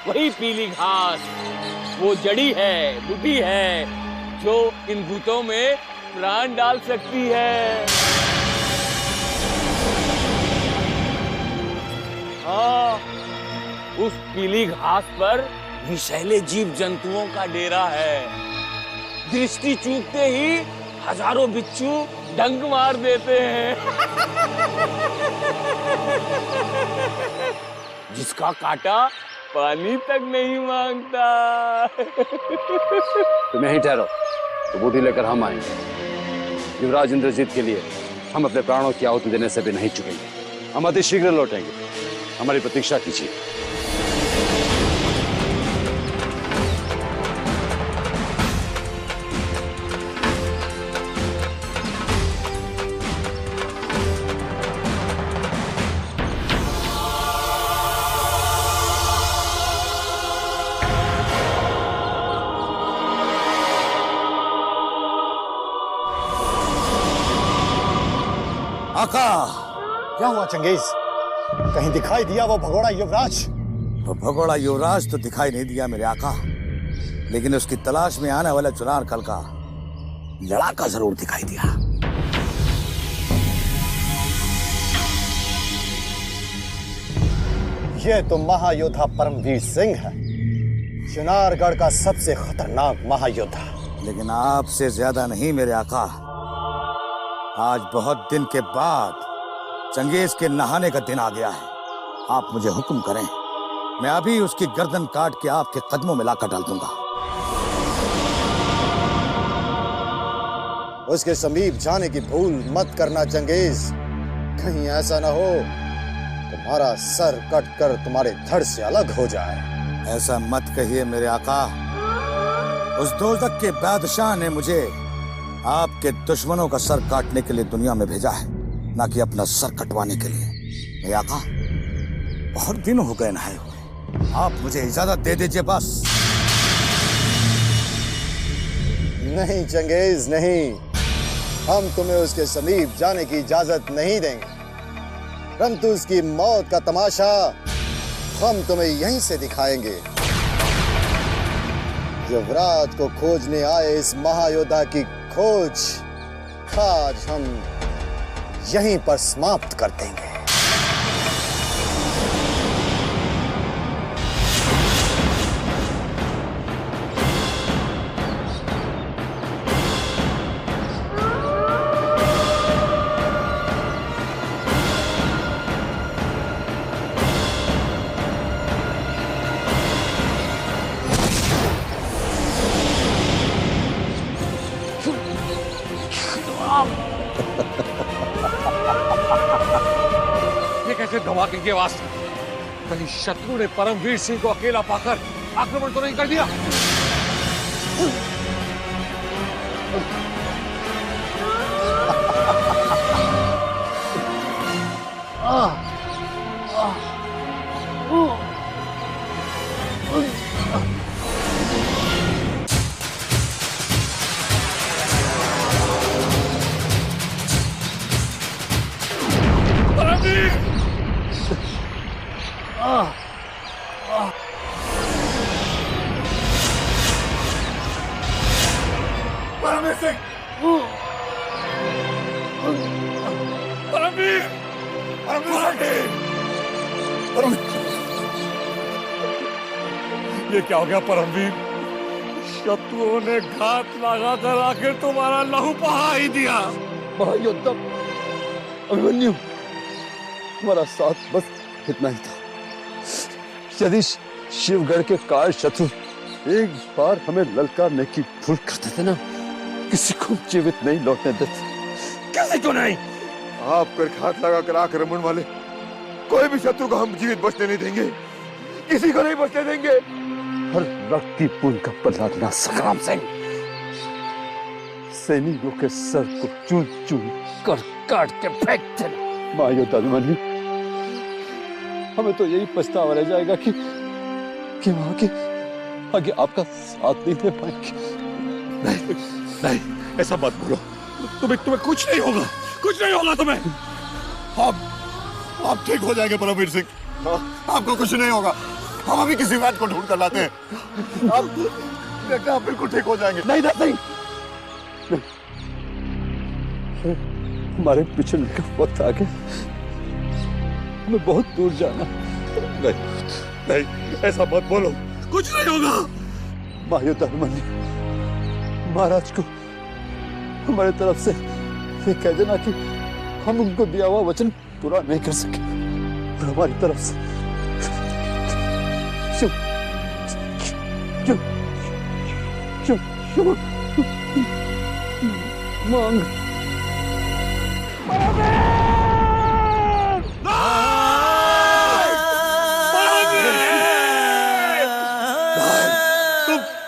वही पीली घास वो जड़ी है, बूटी है, जो इन भूतों में प्राण डाल सकती है। हाँ, उस पीली घास पर विषैले जीव जंतुओं का डेरा है। दृष्टि चूकते ही हजारों बिच्छू डंक मार देते हैं। जिसका काटा पानी तक नहीं मांगता। तुम यहीं ठहरो, तो बूटी लेकर हम आएंगे। युवराज इंद्रजीत के लिए हम अपने प्राणों की आहुति देने से भी नहीं चुकेंगे। हम अति शीघ्र लौटेंगे, हमारी प्रतीक्षा कीजिए। आका, क्या हुआ चंगेज? कहीं दिखाई दिया वो भगोड़ा युवराज? वो भगोड़ा युवराज तो दिखाई नहीं दिया मेरे आका, लेकिन उसकी तलाश में आने वाला चुनार कल का लड़ाका जरूर दिखाई दिया। ये तो महायोद्धा परमवीर सिंह है, चुनारगढ़ का सबसे खतरनाक महायोद्धा। लेकिन आपसे ज्यादा नहीं मेरे आका। आज बहुत दिन के बाद चंगेज के नहाने का दिन आ गया है। आप मुझे हुक्म करें, मैं अभी उसकी गर्दन काट के आपके कदमों में लाकर डाल दूंगा। उसके समीप जाने की भूल मत करना चंगेज। कहीं ऐसा ना हो तुम्हारा सर कट कर तुम्हारे धड़ से अलग हो जाए। ऐसा मत कहिए मेरे आका। उस दोज़ख के बादशाह ने मुझे आपके दुश्मनों का सर काटने के लिए दुनिया में भेजा है, ना कि अपना सर कटवाने के लिए। मेरे आका, बहुत दिन हो गए नहाए हुए, आप मुझे इजाजत दे दीजिए बस। नहीं चंगेज नहीं, हम तुम्हें उसके समीप जाने की इजाजत नहीं देंगे, परंतु उसकी मौत का तमाशा हम तुम्हें यहीं से दिखाएंगे। युवराज को खोजने आए इस महायोद्धा की खोज आज हम यहीं पर समाप्त कर देंगे। ये कैसे धमाके की आवाज? कहीं शत्रु ने परमवीर सिंह को अकेला पाकर आक्रमण तो नहीं कर दिया? परमवीर सिंह, परमवीर, ये क्या हो गया परमवीर? शत्रुओं ने घात लगाकर आखिर तुम्हारा लहू बहा ही दिया। महायोद्धा अभिमन्यु, हमारा साथ बस इतना ही था। यदि शिवगढ़ के कार शत्रु एक बार हमें ललकारने की भूल कर देते ना, किसी को जीवित नहीं लौटने देते। किसी को नहीं। आप पर घात लगाकर आक्रमण वाले कोई भी शत्रु को हम जीवित बचने नहीं देंगे, किसी को नहीं बचने देंगे। हर रक्त की बूंद का बदला लेना संग्राम सिंह। सैनिकों के सर को चून चून कर काट के फेंक देना। महायोद्धा अभिमन्यु, हमें तो यही पछतावा रह जाएगा कि वहां के आगे आपका साथ नहीं दे पाएंगे। नहीं, नहीं, ऐसा मत बोलो। तुम्हें कुछ नहीं होगा, कुछ नहीं होगा तुम्हें। आप ठीक हो जाएंगे परमवीर सिंह, आपको कुछ नहीं होगा। हम अभी किसी वैद्य को ढूंढ कर लाते हैं। आप बिल्कुल ठीक हो जाएंगे। नहीं नहीं, हमारे पीछे का वक्त आ गया, हमें बहुत दूर जाना। नहीं, ऐसा मत बोलो, कुछ नहीं होगा। महायोद्धा अभिमन्यु, महाराज को हमारे तरफ से ये कह देना कि हम उनको दिया हुआ वचन पूरा नहीं कर सके, और हमारी तरफ से मांग।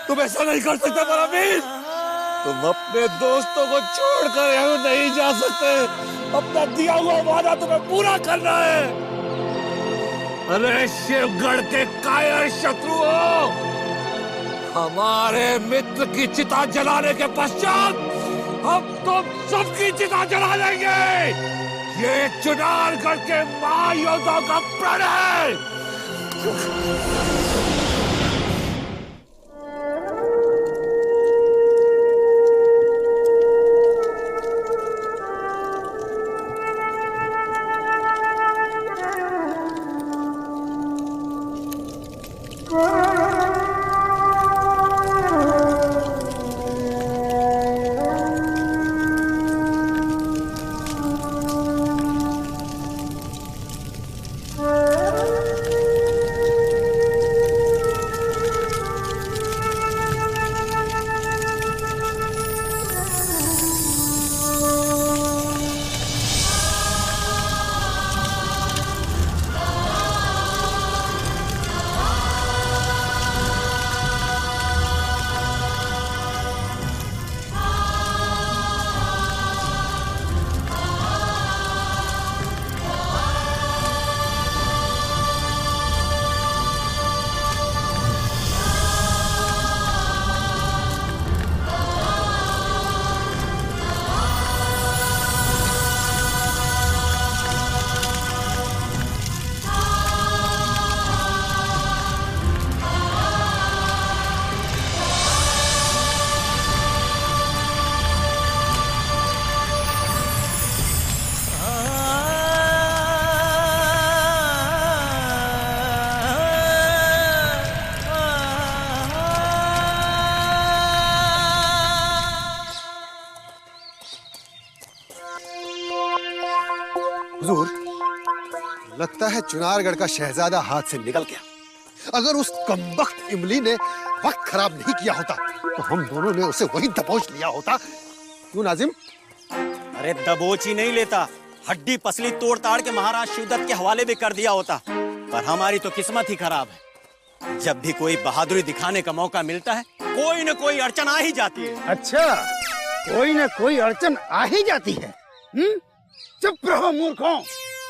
तुम ऐसा नहीं कर सकते परमवीर। तुम अपने दोस्तों को छोड़कर यहाँ नहीं जा सकते। अपना दिया हुआ वादा तुम्हें पूरा करना है। अरे शिवगढ़ के कायर शत्रुओं, हमारे मित्र की चिता जलाने के पश्चात हम तुम सबकी चिता जला देंगे। ये चुनारगढ़ के महायोद्धाओं का प्रण है। हुजूर, लगता है चुनारगढ़ का शहजादा हाथ से निकल गया। अगर उस कमबख्त इमली ने वक्त खराब नहीं किया होता तो हम दोनों ने उसे वही दबोच लिया होता। क्यों नाजिम? अरे दबोच ही नहीं लेता, हड्डी पसली तोड़ ताड़ के महाराज शिवदत्त के हवाले भी कर दिया होता। पर हमारी तो किस्मत ही खराब है, जब भी कोई बहादुरी दिखाने का मौका मिलता है कोई न कोई अड़चन आ ही जाती है। अच्छा, कोई न कोई अड़चन आ ही जाती है। चुप रहो मूर्खों,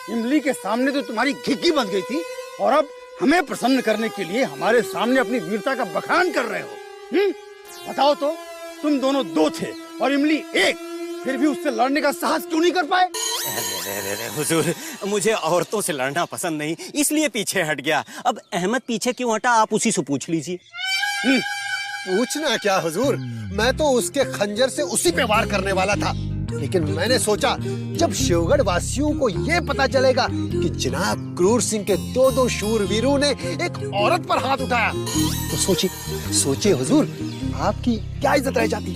इमली के सामने तो तुम्हारी घिघी बंध गई थी और अब हमें प्रसन्न करने के लिए हमारे सामने अपनी वीरता का बखान कर रहे हो। बताओ तो, तुम दोनों दो थे और इमली एक, फिर भी उससे लड़ने का साहस क्यों नहीं कर पाए? हुजूर, मुझे औरतों से लड़ना पसंद नहीं, इसलिए पीछे हट गया। अब अहमद पीछे क्यों हटा, आप उसी से पूछ लीजिए। पूछना क्या हुजूर, मैं तो उसके खंजर से उसी पे वार करने वाला था, लेकिन मैंने सोचा जब शिवगढ़ वासियों को ये पता चलेगा कि जनाब क्रूर सिंह के दो शूरवीरों ने एक औरत पर हाथ उठाया तो सोचिए हुजूर, आपकी क्या इज्जत रह जाती।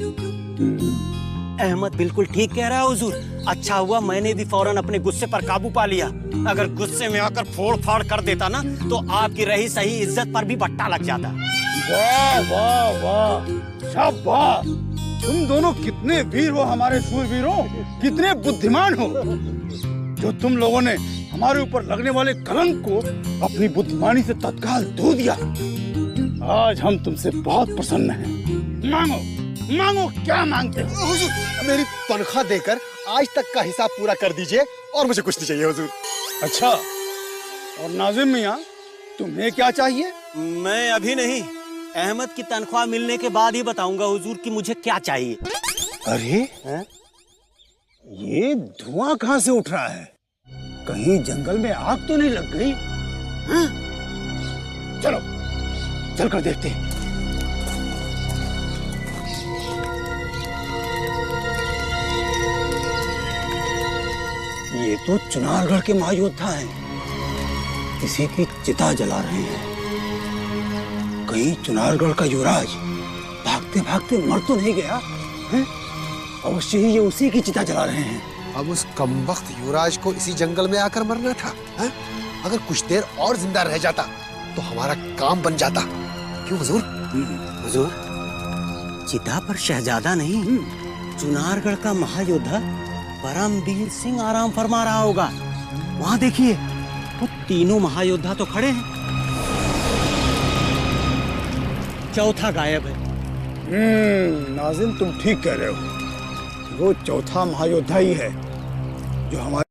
अहमद बिल्कुल ठीक कह रहा है हुजूर। अच्छा हुआ मैंने भी फौरन अपने गुस्से पर काबू पा लिया। अगर गुस्से में आकर फोड़ फाड़ कर देता ना तो आपकी रही सही इज्जत पर भी बट्टा लग जाता। वाह वाह वाह, शाबाश! तुम दोनों कितने वीर हो हमारे शूरवीरों, कितने बुद्धिमान हो। जो तुम लोगों ने हमारे ऊपर लगने वाले कलंक को अपनी बुद्धिमानी से तत्काल धो दिया। आज हम तुमसे बहुत प्रसन्न हैं। मांगो मांगो, क्या मांगते हो? हुजूर, मेरी तनख्वाह देकर आज तक का हिसाब पूरा कर दीजिए और मुझे कुछ नहीं चाहिए हुजूर। अच्छा, और नाजिम मियाँ, तुम्हें क्या चाहिए? मैं अभी नहीं, अहमद की तनख्वाह मिलने के बाद ही बताऊंगा हुजूर कि मुझे क्या चाहिए। अरे ये धुआं कहाँ से उठ रहा है? कहीं जंगल में आग तो नहीं लग गई? चलो चलकर देखते हैं। ये तो चुनारगढ़ के महायोद्धा हैं, किसी की चिता जला रहे हैं। कहीं चुनारगढ़ का युवराज भागते भागते मर तो नहीं गया? अवश्य ही ये उसी की चिता जला रहे हैं। अब उस कमबख्त युवराज को इसी जंगल में आकर मरना था। अगर कुछ देर और जिंदा रह जाता तो हमारा काम बन जाता। क्यों हुजूर? हुजूर, चिता पर शहजादा नहीं, चुनारगढ़ का महायोद्धा परमवीर सिंह आराम फरमा रहा होगा। वहां देखिए, वो तीनों महायोद्धा तो खड़े हैं, चौथा गायब है। नाजिम, तुम ठीक कह रहे हो, वो चौथा महायोद्धा ही है जो हमारे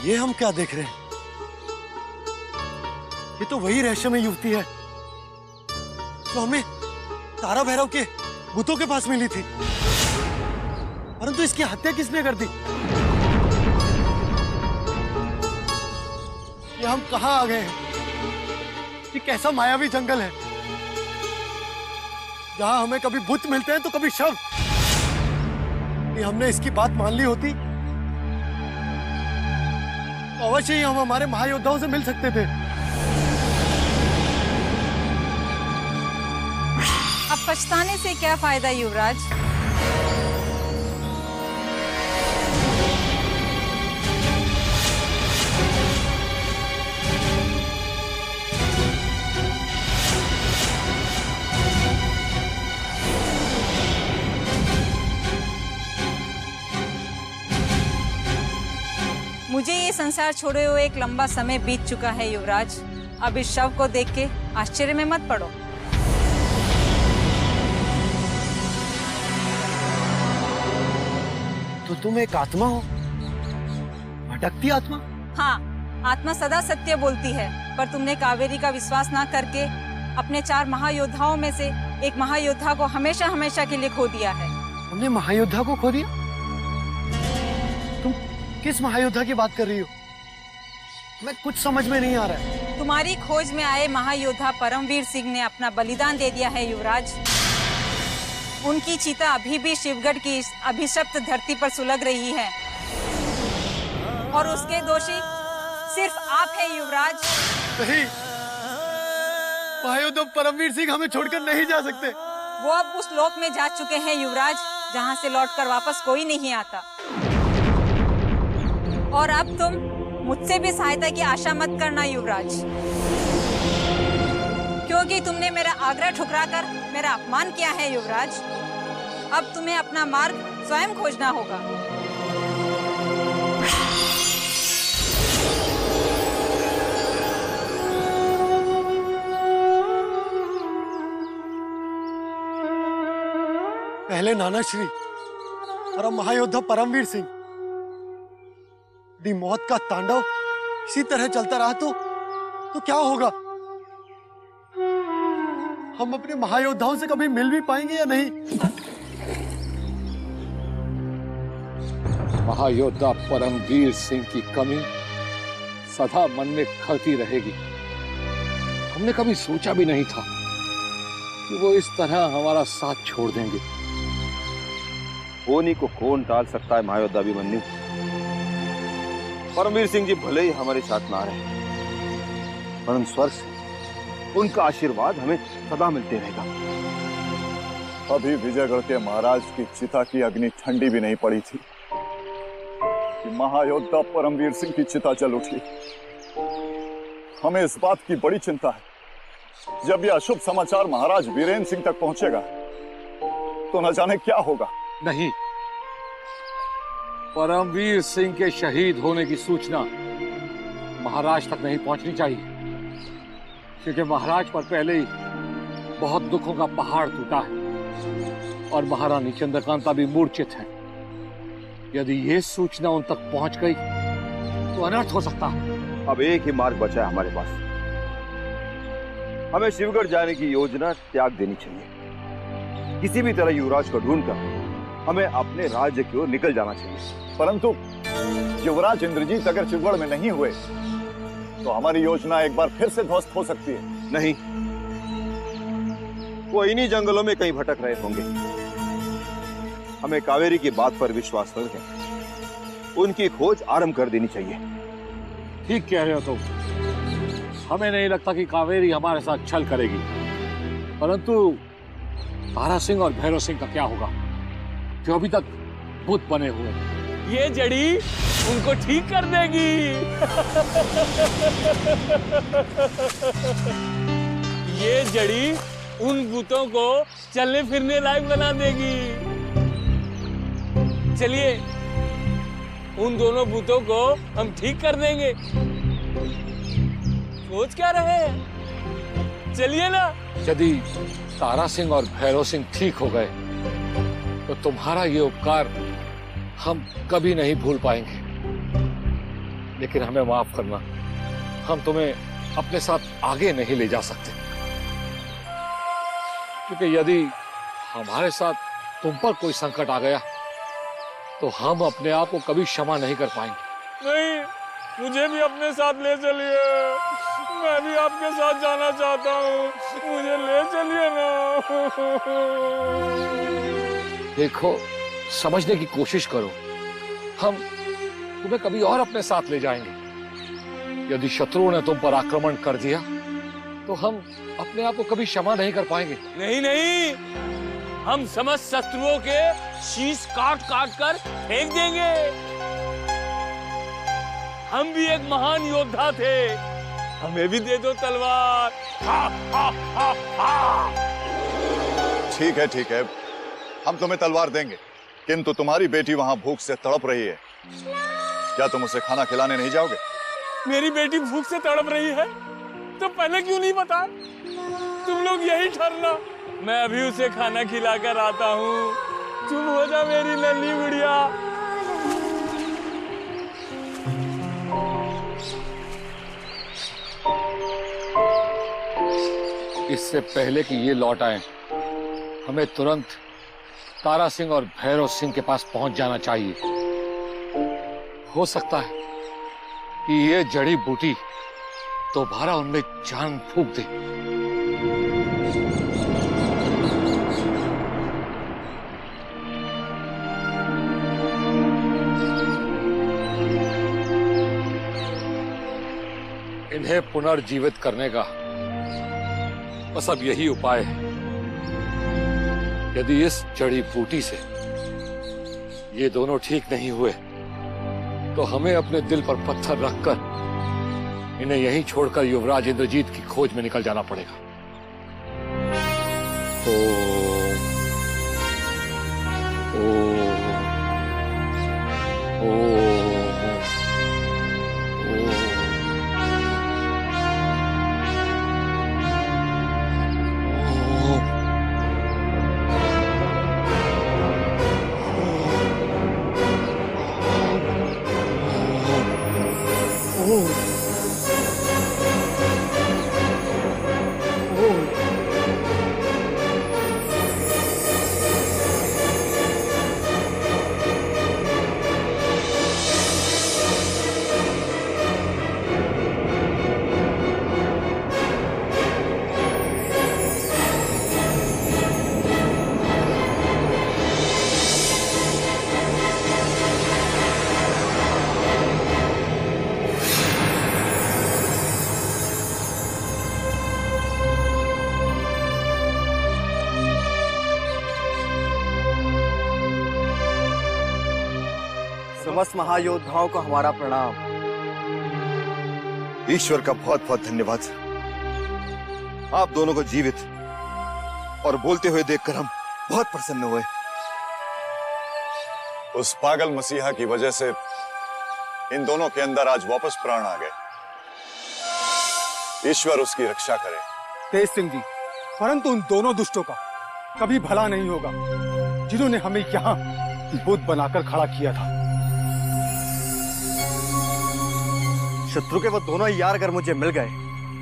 ये हम क्या देख रहे हैं? ये तो वही रहस्यमय युवती है जो हमें तारा भैरव के भूतों के पास मिली थी। परंतु इसकी हत्या किसने कर दी? ये हम कहां आ गए हैं? ये कैसा मायावी जंगल है जहां हमें कभी भूत मिलते हैं तो कभी शव। ये हमने इसकी बात मान ली होती तो अवश्य ही हम हमारे महायोद्धाओं से मिल सकते थे। अब पछताने से क्या फायदा युवराज? मुझे ये संसार छोड़े हुए एक लंबा समय बीत चुका है युवराज। अब इस शव को देख के आश्चर्य में मत पड़ो। तो तुम एक आत्मा हो, भटकती आत्मा? हाँ, आत्मा सदा सत्य बोलती है, पर तुमने कावेरी का विश्वास ना करके अपने 4 महायोद्धाओं में से एक महायोद्धा को हमेशा हमेशा के लिए खो दिया है। हमने महायोद्धा को खो दिया? तुम किस महायोद्धा की बात कर रही हो? मैं कुछ समझ में नहीं आ रहा है। तुम्हारी खोज में आए महायोद्धा परमवीर सिंह ने अपना बलिदान दे दिया है युवराज। उनकी चिता अभी भी शिवगढ़ की इस अभिशप्त धरती पर सुलग रही है और उसके दोषी सिर्फ आप हैं युवराज। नहीं, महायोद्धा परमवीर सिंह हमें छोड़कर नहीं जा सकते। वो अब उस लोक में जा चुके हैं युवराज जहां से लौटकर वापस कोई नहीं आता। और अब तुम मुझसे भी सहायता की आशा मत करना युवराज, क्योंकि तुमने मेरा आग्रह ठुकराकर मेरा अपमान किया है युवराज। अब तुम्हें अपना मार्ग स्वयं खोजना होगा। पहले नाना श्री और अब महायोद्धा परमवीर सिंह। यदि मौत का तांडव इसी तरह चलता रहा तो क्या होगा? हम अपने महायोद्धाओं से कभी मिल भी पाएंगे या नहीं? महायोद्धा परमवीर सिंह की कमी सदा मन में खलती रहेगी। हमने कभी सोचा भी नहीं था कि वो इस तरह हमारा साथ छोड़ देंगे। होनी को कौन टाल सकता है महायोद्धा अभिमन्यु? परमवीर सिंह जी भले ही हमारे साथ ना रहे, परंतु स्वर्ग से उनका आशीर्वाद हमें सदा मिलते रहेगा। अभी विजयगढ़ के महाराज की चिता की अग्नि ठंडी भी नहीं पड़ी थी कि महायोद्धा परमवीर सिंह की चिता जल उठी। हमें इस बात की बड़ी चिंता है, जब यह अशुभ समाचार महाराज वीरेंद्र सिंह तक पहुंचेगा तो न जाने क्या होगा। नहीं, परमवीर सिंह के शहीद होने की सूचना महाराज तक नहीं पहुंचनी चाहिए, क्योंकि महाराज पर पहले ही बहुत दुखों का पहाड़ टूटा है और महारानी चंद्रकांता भी मूर्छित है। यदि ये सूचना उन तक पहुंच गई तो अनर्थ हो सकता है। अब एक ही मार्ग बचा है हमारे पास। हमें शिवगढ़ जाने की योजना त्याग देनी चाहिए। किसी भी तरह युवराज को ढूंढकर हमें अपने राज्य की ओर निकल जाना चाहिए। परंतु युवराज इंद्रजीत अगर शिवगढ़ में नहीं हुए तो हमारी योजना एक बार फिर से ध्वस्त हो सकती है। नहीं, वो इन्हीं जंगलों में कहीं भटक रहे होंगे। हमें कावेरी की बात पर विश्वास करके उनकी खोज आरंभ कर देनी चाहिए। ठीक कह रहे हो तुम। हमें नहीं लगता कि कावेरी हमारे साथ छल करेगी, परंतु तारा सिंह और भैरव सिंह का क्या होगा, जो अभी तक भूत बने हुए हैं? ये जड़ी उनको ठीक कर देगी। ये जड़ी उन भूतों को चलने फिरने लायक बना देगी। चलिए, उन दोनों भूतों को हम ठीक कर देंगे। सोच क्या रहे हैं? चलिए ना। यदि तारा सिंह और भैरव सिंह ठीक हो गए तो तुम्हारा ये उपकार हम कभी नहीं भूल पाएंगे। लेकिन हमें माफ करना, हम तुम्हें अपने साथ आगे नहीं ले जा सकते, क्योंकि यदि हमारे साथ तुम पर कोई संकट आ गया तो हम अपने आप को कभी क्षमा नहीं कर पाएंगे। नहीं, मुझे भी अपने साथ ले चलिए, मैं भी आपके साथ जाना चाहता हूँ, मुझे ले चलिए ना। देखो, समझने की कोशिश करो, हम तुम्हें कभी और अपने साथ ले जाएंगे। यदि शत्रुओं ने तुम पर आक्रमण कर दिया तो हम अपने आप को कभी क्षमा नहीं कर पाएंगे। नहीं नहीं, हम समस्त शत्रुओं के शीश काट काट कर फेंक देंगे। हम भी एक महान योद्धा थे, हमें भी दे दो तलवार। हा, हा, हा, हा। ठीक है ठीक है, हम तुम्हें तलवार देंगे, किंतु तुम्हारी बेटी वहां भूख से तड़प रही है, क्या तुम उसे खाना खिलाने नहीं जाओगे? मेरी बेटी भूख से तड़प रही है तो पहले क्यों नहीं बताया? तुम लोग यही ठहरना, मैं अभी उसे खाना खिलाकर आता हूँ। चुप हो जा मेरी नन्ही गुड़िया। इससे पहले कि ये लौट आए, हमें तुरंत तारा सिंह और भैरव सिंह के पास पहुंच जाना चाहिए। हो सकता है कि ये जड़ी बूटी दोबारा उनमें जान फूंक दे। इन्हें पुनर्जीवित करने का बस अब यही उपाय है। यदि इस जड़ी बूटी से ये दोनों ठीक नहीं हुए तो हमें अपने दिल पर पत्थर रखकर इन्हें यहीं छोड़कर युवराज इंद्रजीत की खोज में निकल जाना पड़ेगा। समस्त महायोद्धाओं को हमारा प्रणाम। ईश्वर का बहुत बहुत धन्यवाद। आप दोनों को जीवित और बोलते हुए देखकर हम बहुत प्रसन्न हुए। उस पागल मसीहा की वजह से इन दोनों के अंदर आज वापस प्राण आ गए। ईश्वर उसकी रक्षा करे। तेज सिंह जी, परंतु उन दोनों दुष्टों का कभी भला नहीं होगा जिन्होंने हमें यहाँ बुद्ध बनाकर खड़ा किया था। शत्रु के वो दोनों यार अगर मुझे मिल गए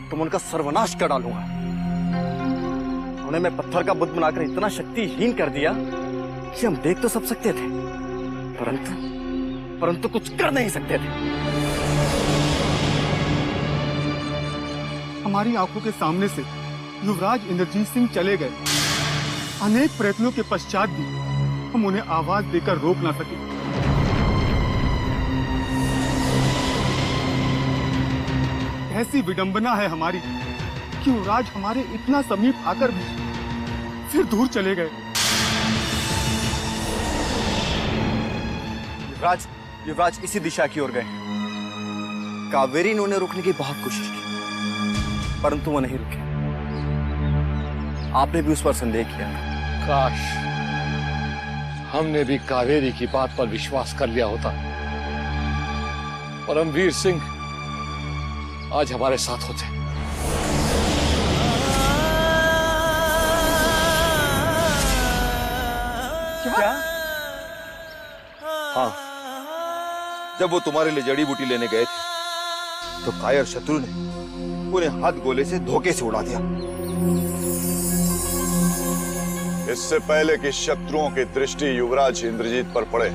तो मैं उनका सर्वनाश कर डालूंगा। उन्हें मैं पत्थर का बुद्ध बनाकर इतना शक्तिहीन कर दिया कि हम देख तो सब सकते थे, परंतु कुछ कर नहीं सकते थे। हमारी आंखों के सामने से युवराज इंद्रजीत सिंह चले गए। अनेक प्रयत्नों के पश्चात भी हम उन्हें आवाज देकर रोक ना सके। ऐसी विडंबना है हमारी कि युवराज हमारे इतना समीप आकर भी फिर दूर चले गए। युवराज इसी दिशा की ओर गए। कावेरी ने उन्हें रोकने की बहुत कोशिश की, परंतु वो नहीं रुके। आपने भी उस पर संदेह किया। काश हमने भी कावेरी की बात पर विश्वास कर लिया होता। परमवीर सिंह आज हमारे साथ होते। क्या? हाँ, जब वो तुम्हारे लिए जड़ी बूटी लेने गए थे तो कायर शत्रु ने उन्हें हाथ गोले से धोखे से उड़ा दिया। इससे पहले कि शत्रुओं की दृष्टि युवराज इंद्रजीत पर पड़े,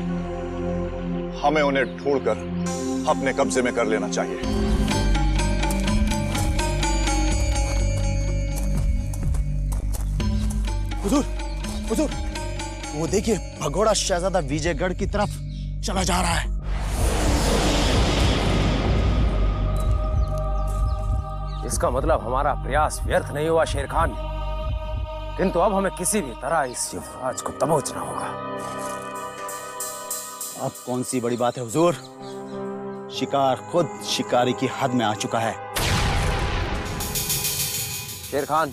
हमें उन्हें ढूंढकर अपने कब्जे में कर लेना चाहिए। हुजूर, हुजूर, वो देखिए भगोड़ा शहजादा विजयगढ़ की तरफ चला जा रहा है। इसका मतलब हमारा प्रयास व्यर्थ नहीं हुआ शेर खान, किंतु अब हमें किसी भी तरह इस युवराज को दबोचना होगा। अब कौन सी बड़ी बात है हुजूर, शिकार खुद शिकारी की हद में आ चुका है। शेर खान,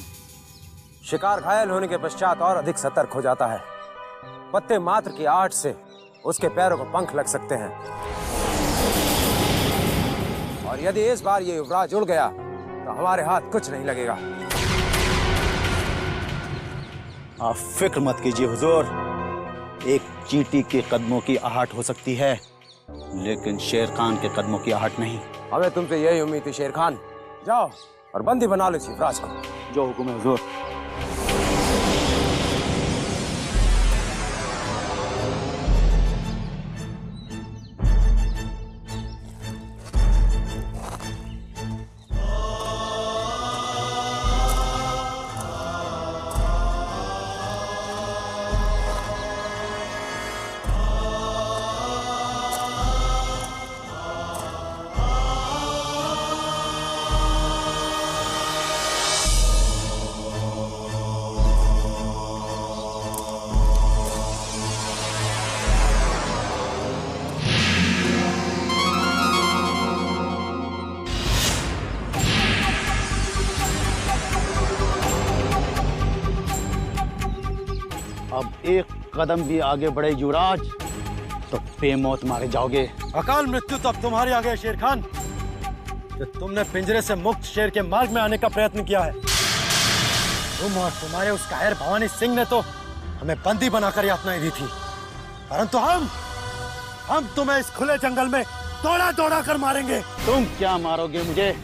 शिकार घायल होने के पश्चात और अधिक सतर्क हो जाता है। पत्ते मात्र की आट से उसके पैरों को पंख लग सकते हैं, और यदि इस बार ये युवराज उड़ गया तो हमारे हाथ कुछ नहीं लगेगा। आप फिक्र मत कीजिए हुजूर, एक चींटी के कदमों की आहट हो सकती है, लेकिन शेर खान के कदमों की आहट नहीं। हमें तुमसे यही उम्मीद थी शेर खान। जाओ और बंदी बना लो इस युवराज को। जो हुक्म है हुजूर। अब एक कदम भी आगे बढ़े युवराज तो बेमौत मारे जाओगे। अकाल मृत्यु तो अब तुम्हारे आगे है शेर खान। जो तुमने पिंजरे से मुक्त शेर के मार्ग में आने का प्रयत्न किया है, तुम और तुम्हारे उस कायर भवानी सिंह ने तो हमें बंदी बनाकर यातनाएं दी थी, परंतु हम तुम्हें इस खुले जंगल में दौड़ा दौड़ा कर मारेंगे। तुम क्या मारोगे मुझे?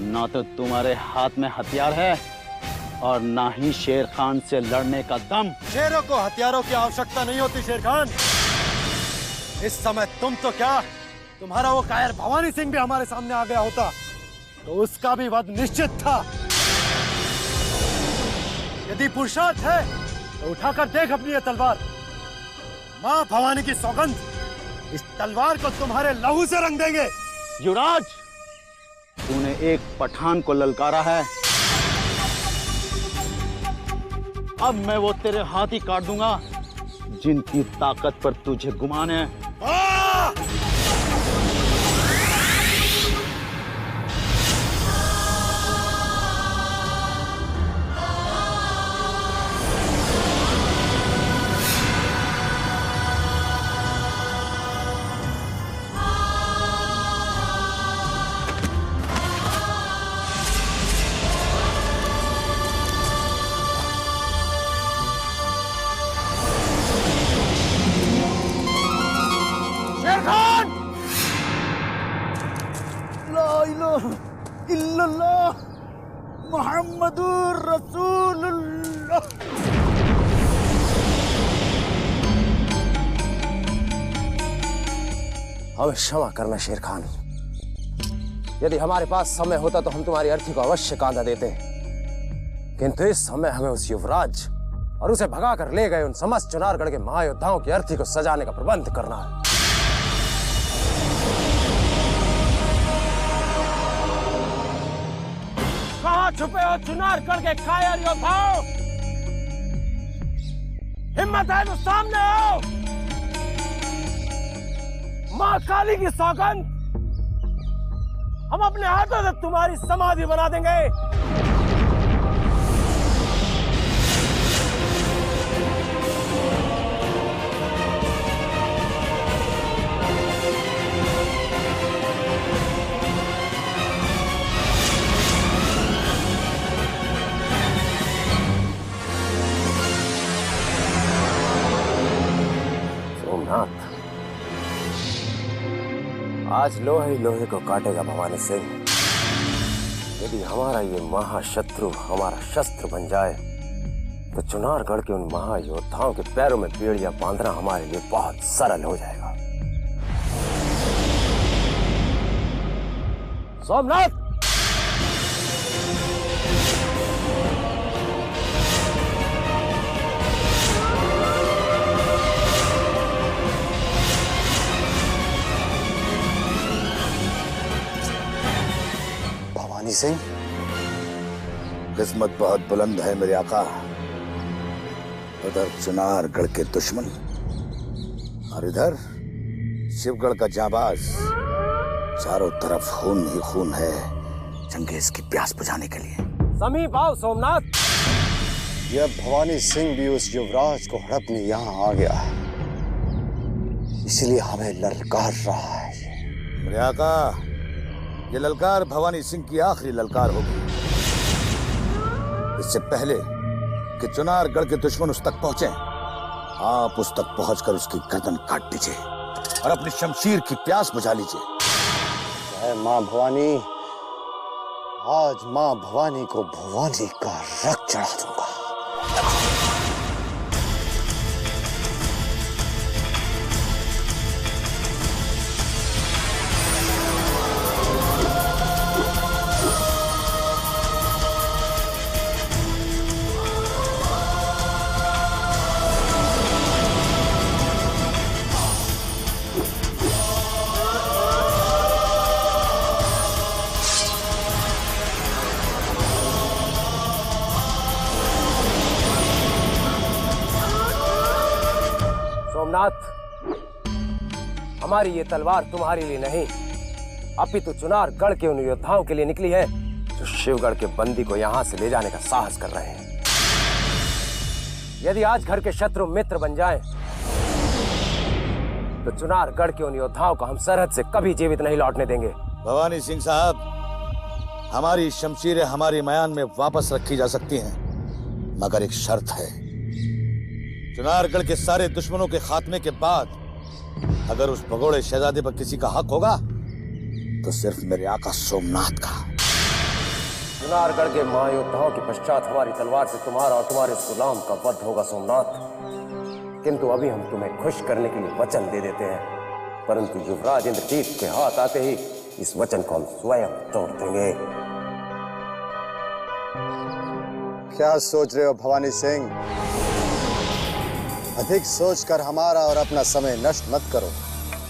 ना तो तुम्हारे हाथ में हथियार है और ना ही शेर खान से लड़ने का दम। शेरों को हथियारों की आवश्यकता नहीं होती शेर खान। इस समय तुम तो क्या, तुम्हारा वो कायर भवानी सिंह भी हमारे सामने आ गया होता तो उसका भी वध निश्चित था। यदि पुरुषार्थ है तो उठाकर देख अपनी ये तलवार। माँ भवानी की सौगंध, इस तलवार को तुम्हारे लहू से रंग देंगे। युवराज, तूने एक पठान को ललकारा है, अब मैं वो तेरे हाथ ही काट दूंगा जिनकी ताकत पर तुझे गुमान है। इल्लल्लाह मुहम्मदुर रसूलुल्लाह। हमें क्षमा करना शेर खान। यदि हमारे पास समय होता तो हम तुम्हारी अर्थी को अवश्य कांधा देते, किंतु इस समय हमें उस युवराज और उसे भगा कर ले गए उन समस्त चुनारगढ़ के महायोद्धाओं की अर्थी को सजाने का प्रबंध करना है। कहां छुपे हो चुनारगढ़ के कायर योद्धाओं? हिम्मत है तो सामने आओ। मां काली की सौगंध, हम अपने हाथों से तुम्हारी समाधि बना देंगे। आज लोहे ही लोहे को काटेगा भवानी सिंह। यदि हमारा ये महाशत्रु हमारा शस्त्र बन जाए तो चुनारगढ़ के उन महायोद्धाओं के पैरों में बेड़ियां बांधना हमारे लिए बहुत सरल हो जाएगा। सोमनाथ, भवानी सिंह, किस्मत बहुत बुलंद है मेरे आका। उधर चुनारगढ़ के दुश्मन और इधर शिवगढ़ का जाबाज। चारों तरफ खून ही खून है चंगेज की प्यास बुझाने के लिए। समीप आओ सोमनाथ। यह भवानी सिंह भी उस युवराज को हड़पने यहाँ आ गया है, इसलिए हमें ललकार रहा है। मेरे आका, ये ललकार भवानी सिंह की आखिरी ललकार होगी। इससे पहले कि चुनारगढ़ के दुश्मन उस तक पहुंचे, आप उस तक पहुंचकर उसकी गर्दन काट दीजिए और अपनी शमशीर की प्यास बुझा लीजिए। जय मां भवानी। आज मां भवानी को भवानी का रक्त चढ़ा दूंगा। हमारी ये तलवार तुम्हारे लिए नहीं, अपितु चुनारगढ़ के उन योद्धाओं के लिए निकली है जो शिवगढ़ के बंदी को यहां से ले जाने का साहस कर रहे हैं। यदि आज घर के शत्रु मित्र बन जाएं, तो चुनारगढ़ के उन योद्धाओं को हम सरहद से कभी जीवित नहीं लौटने देंगे। भवानी सिंह साहब, हमारी शमशीरें हमारी मयान में वापस रखी जा सकती हैं, मगर एक शर्त है। चुनारगढ़ के सारे दुश्मनों के खात्मे के बाद अगर उस भगोड़े शहजादे पर किसी का हक होगा तो सिर्फ मेरे आका सोमनाथ का। चुनारगढ़ के महायोद्धाओं के पश्चात हमारी तलवार से तुम्हारा और तुम्हारे उस गुलाम का वध होगा सोमनाथ। किंतु अभी हम तुम्हें खुश करने के लिए वचन दे देते हैं, परंतु युवराज इंद्रजीत के हाथ आते ही इस वचन को हम स्वयं तोड़ देंगे। क्या सोच रहे हो भवानी सिंह? अधिक सोचकर हमारा और अपना समय नष्ट मत करो।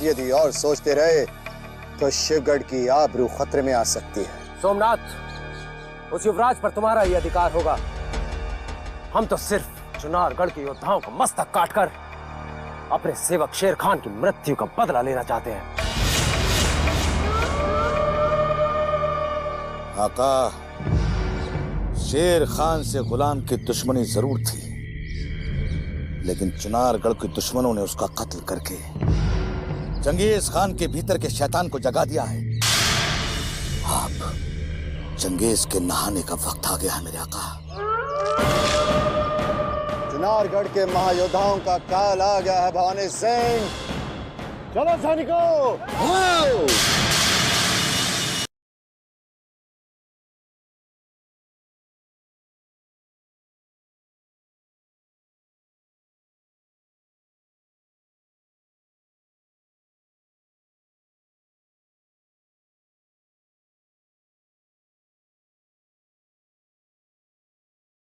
यदि और सोचते रहे तो शिवगढ़ की आबरू खतरे में आ सकती है। सोमनाथ, उस युवराज पर तुम्हारा ही अधिकार होगा। हम तो सिर्फ चुनारगढ़ के योद्धाओं को मस्तक काटकर अपने सेवक शेर खान की मृत्यु का बदला लेना चाहते हैं। आका, शेर खान से गुलाम की दुश्मनी जरूर थी, लेकिन चुनारगढ़ के दुश्मनों ने उसका कत्ल करके चंगेज खान के भीतर के शैतान को जगा दिया है। अब चंगेज के नहाने का वक्त आ गया है मेरे आका। चुनारगढ़ के महायोद्धाओं का काल आ गया है भवानी सिंह। चलो सैनिकों,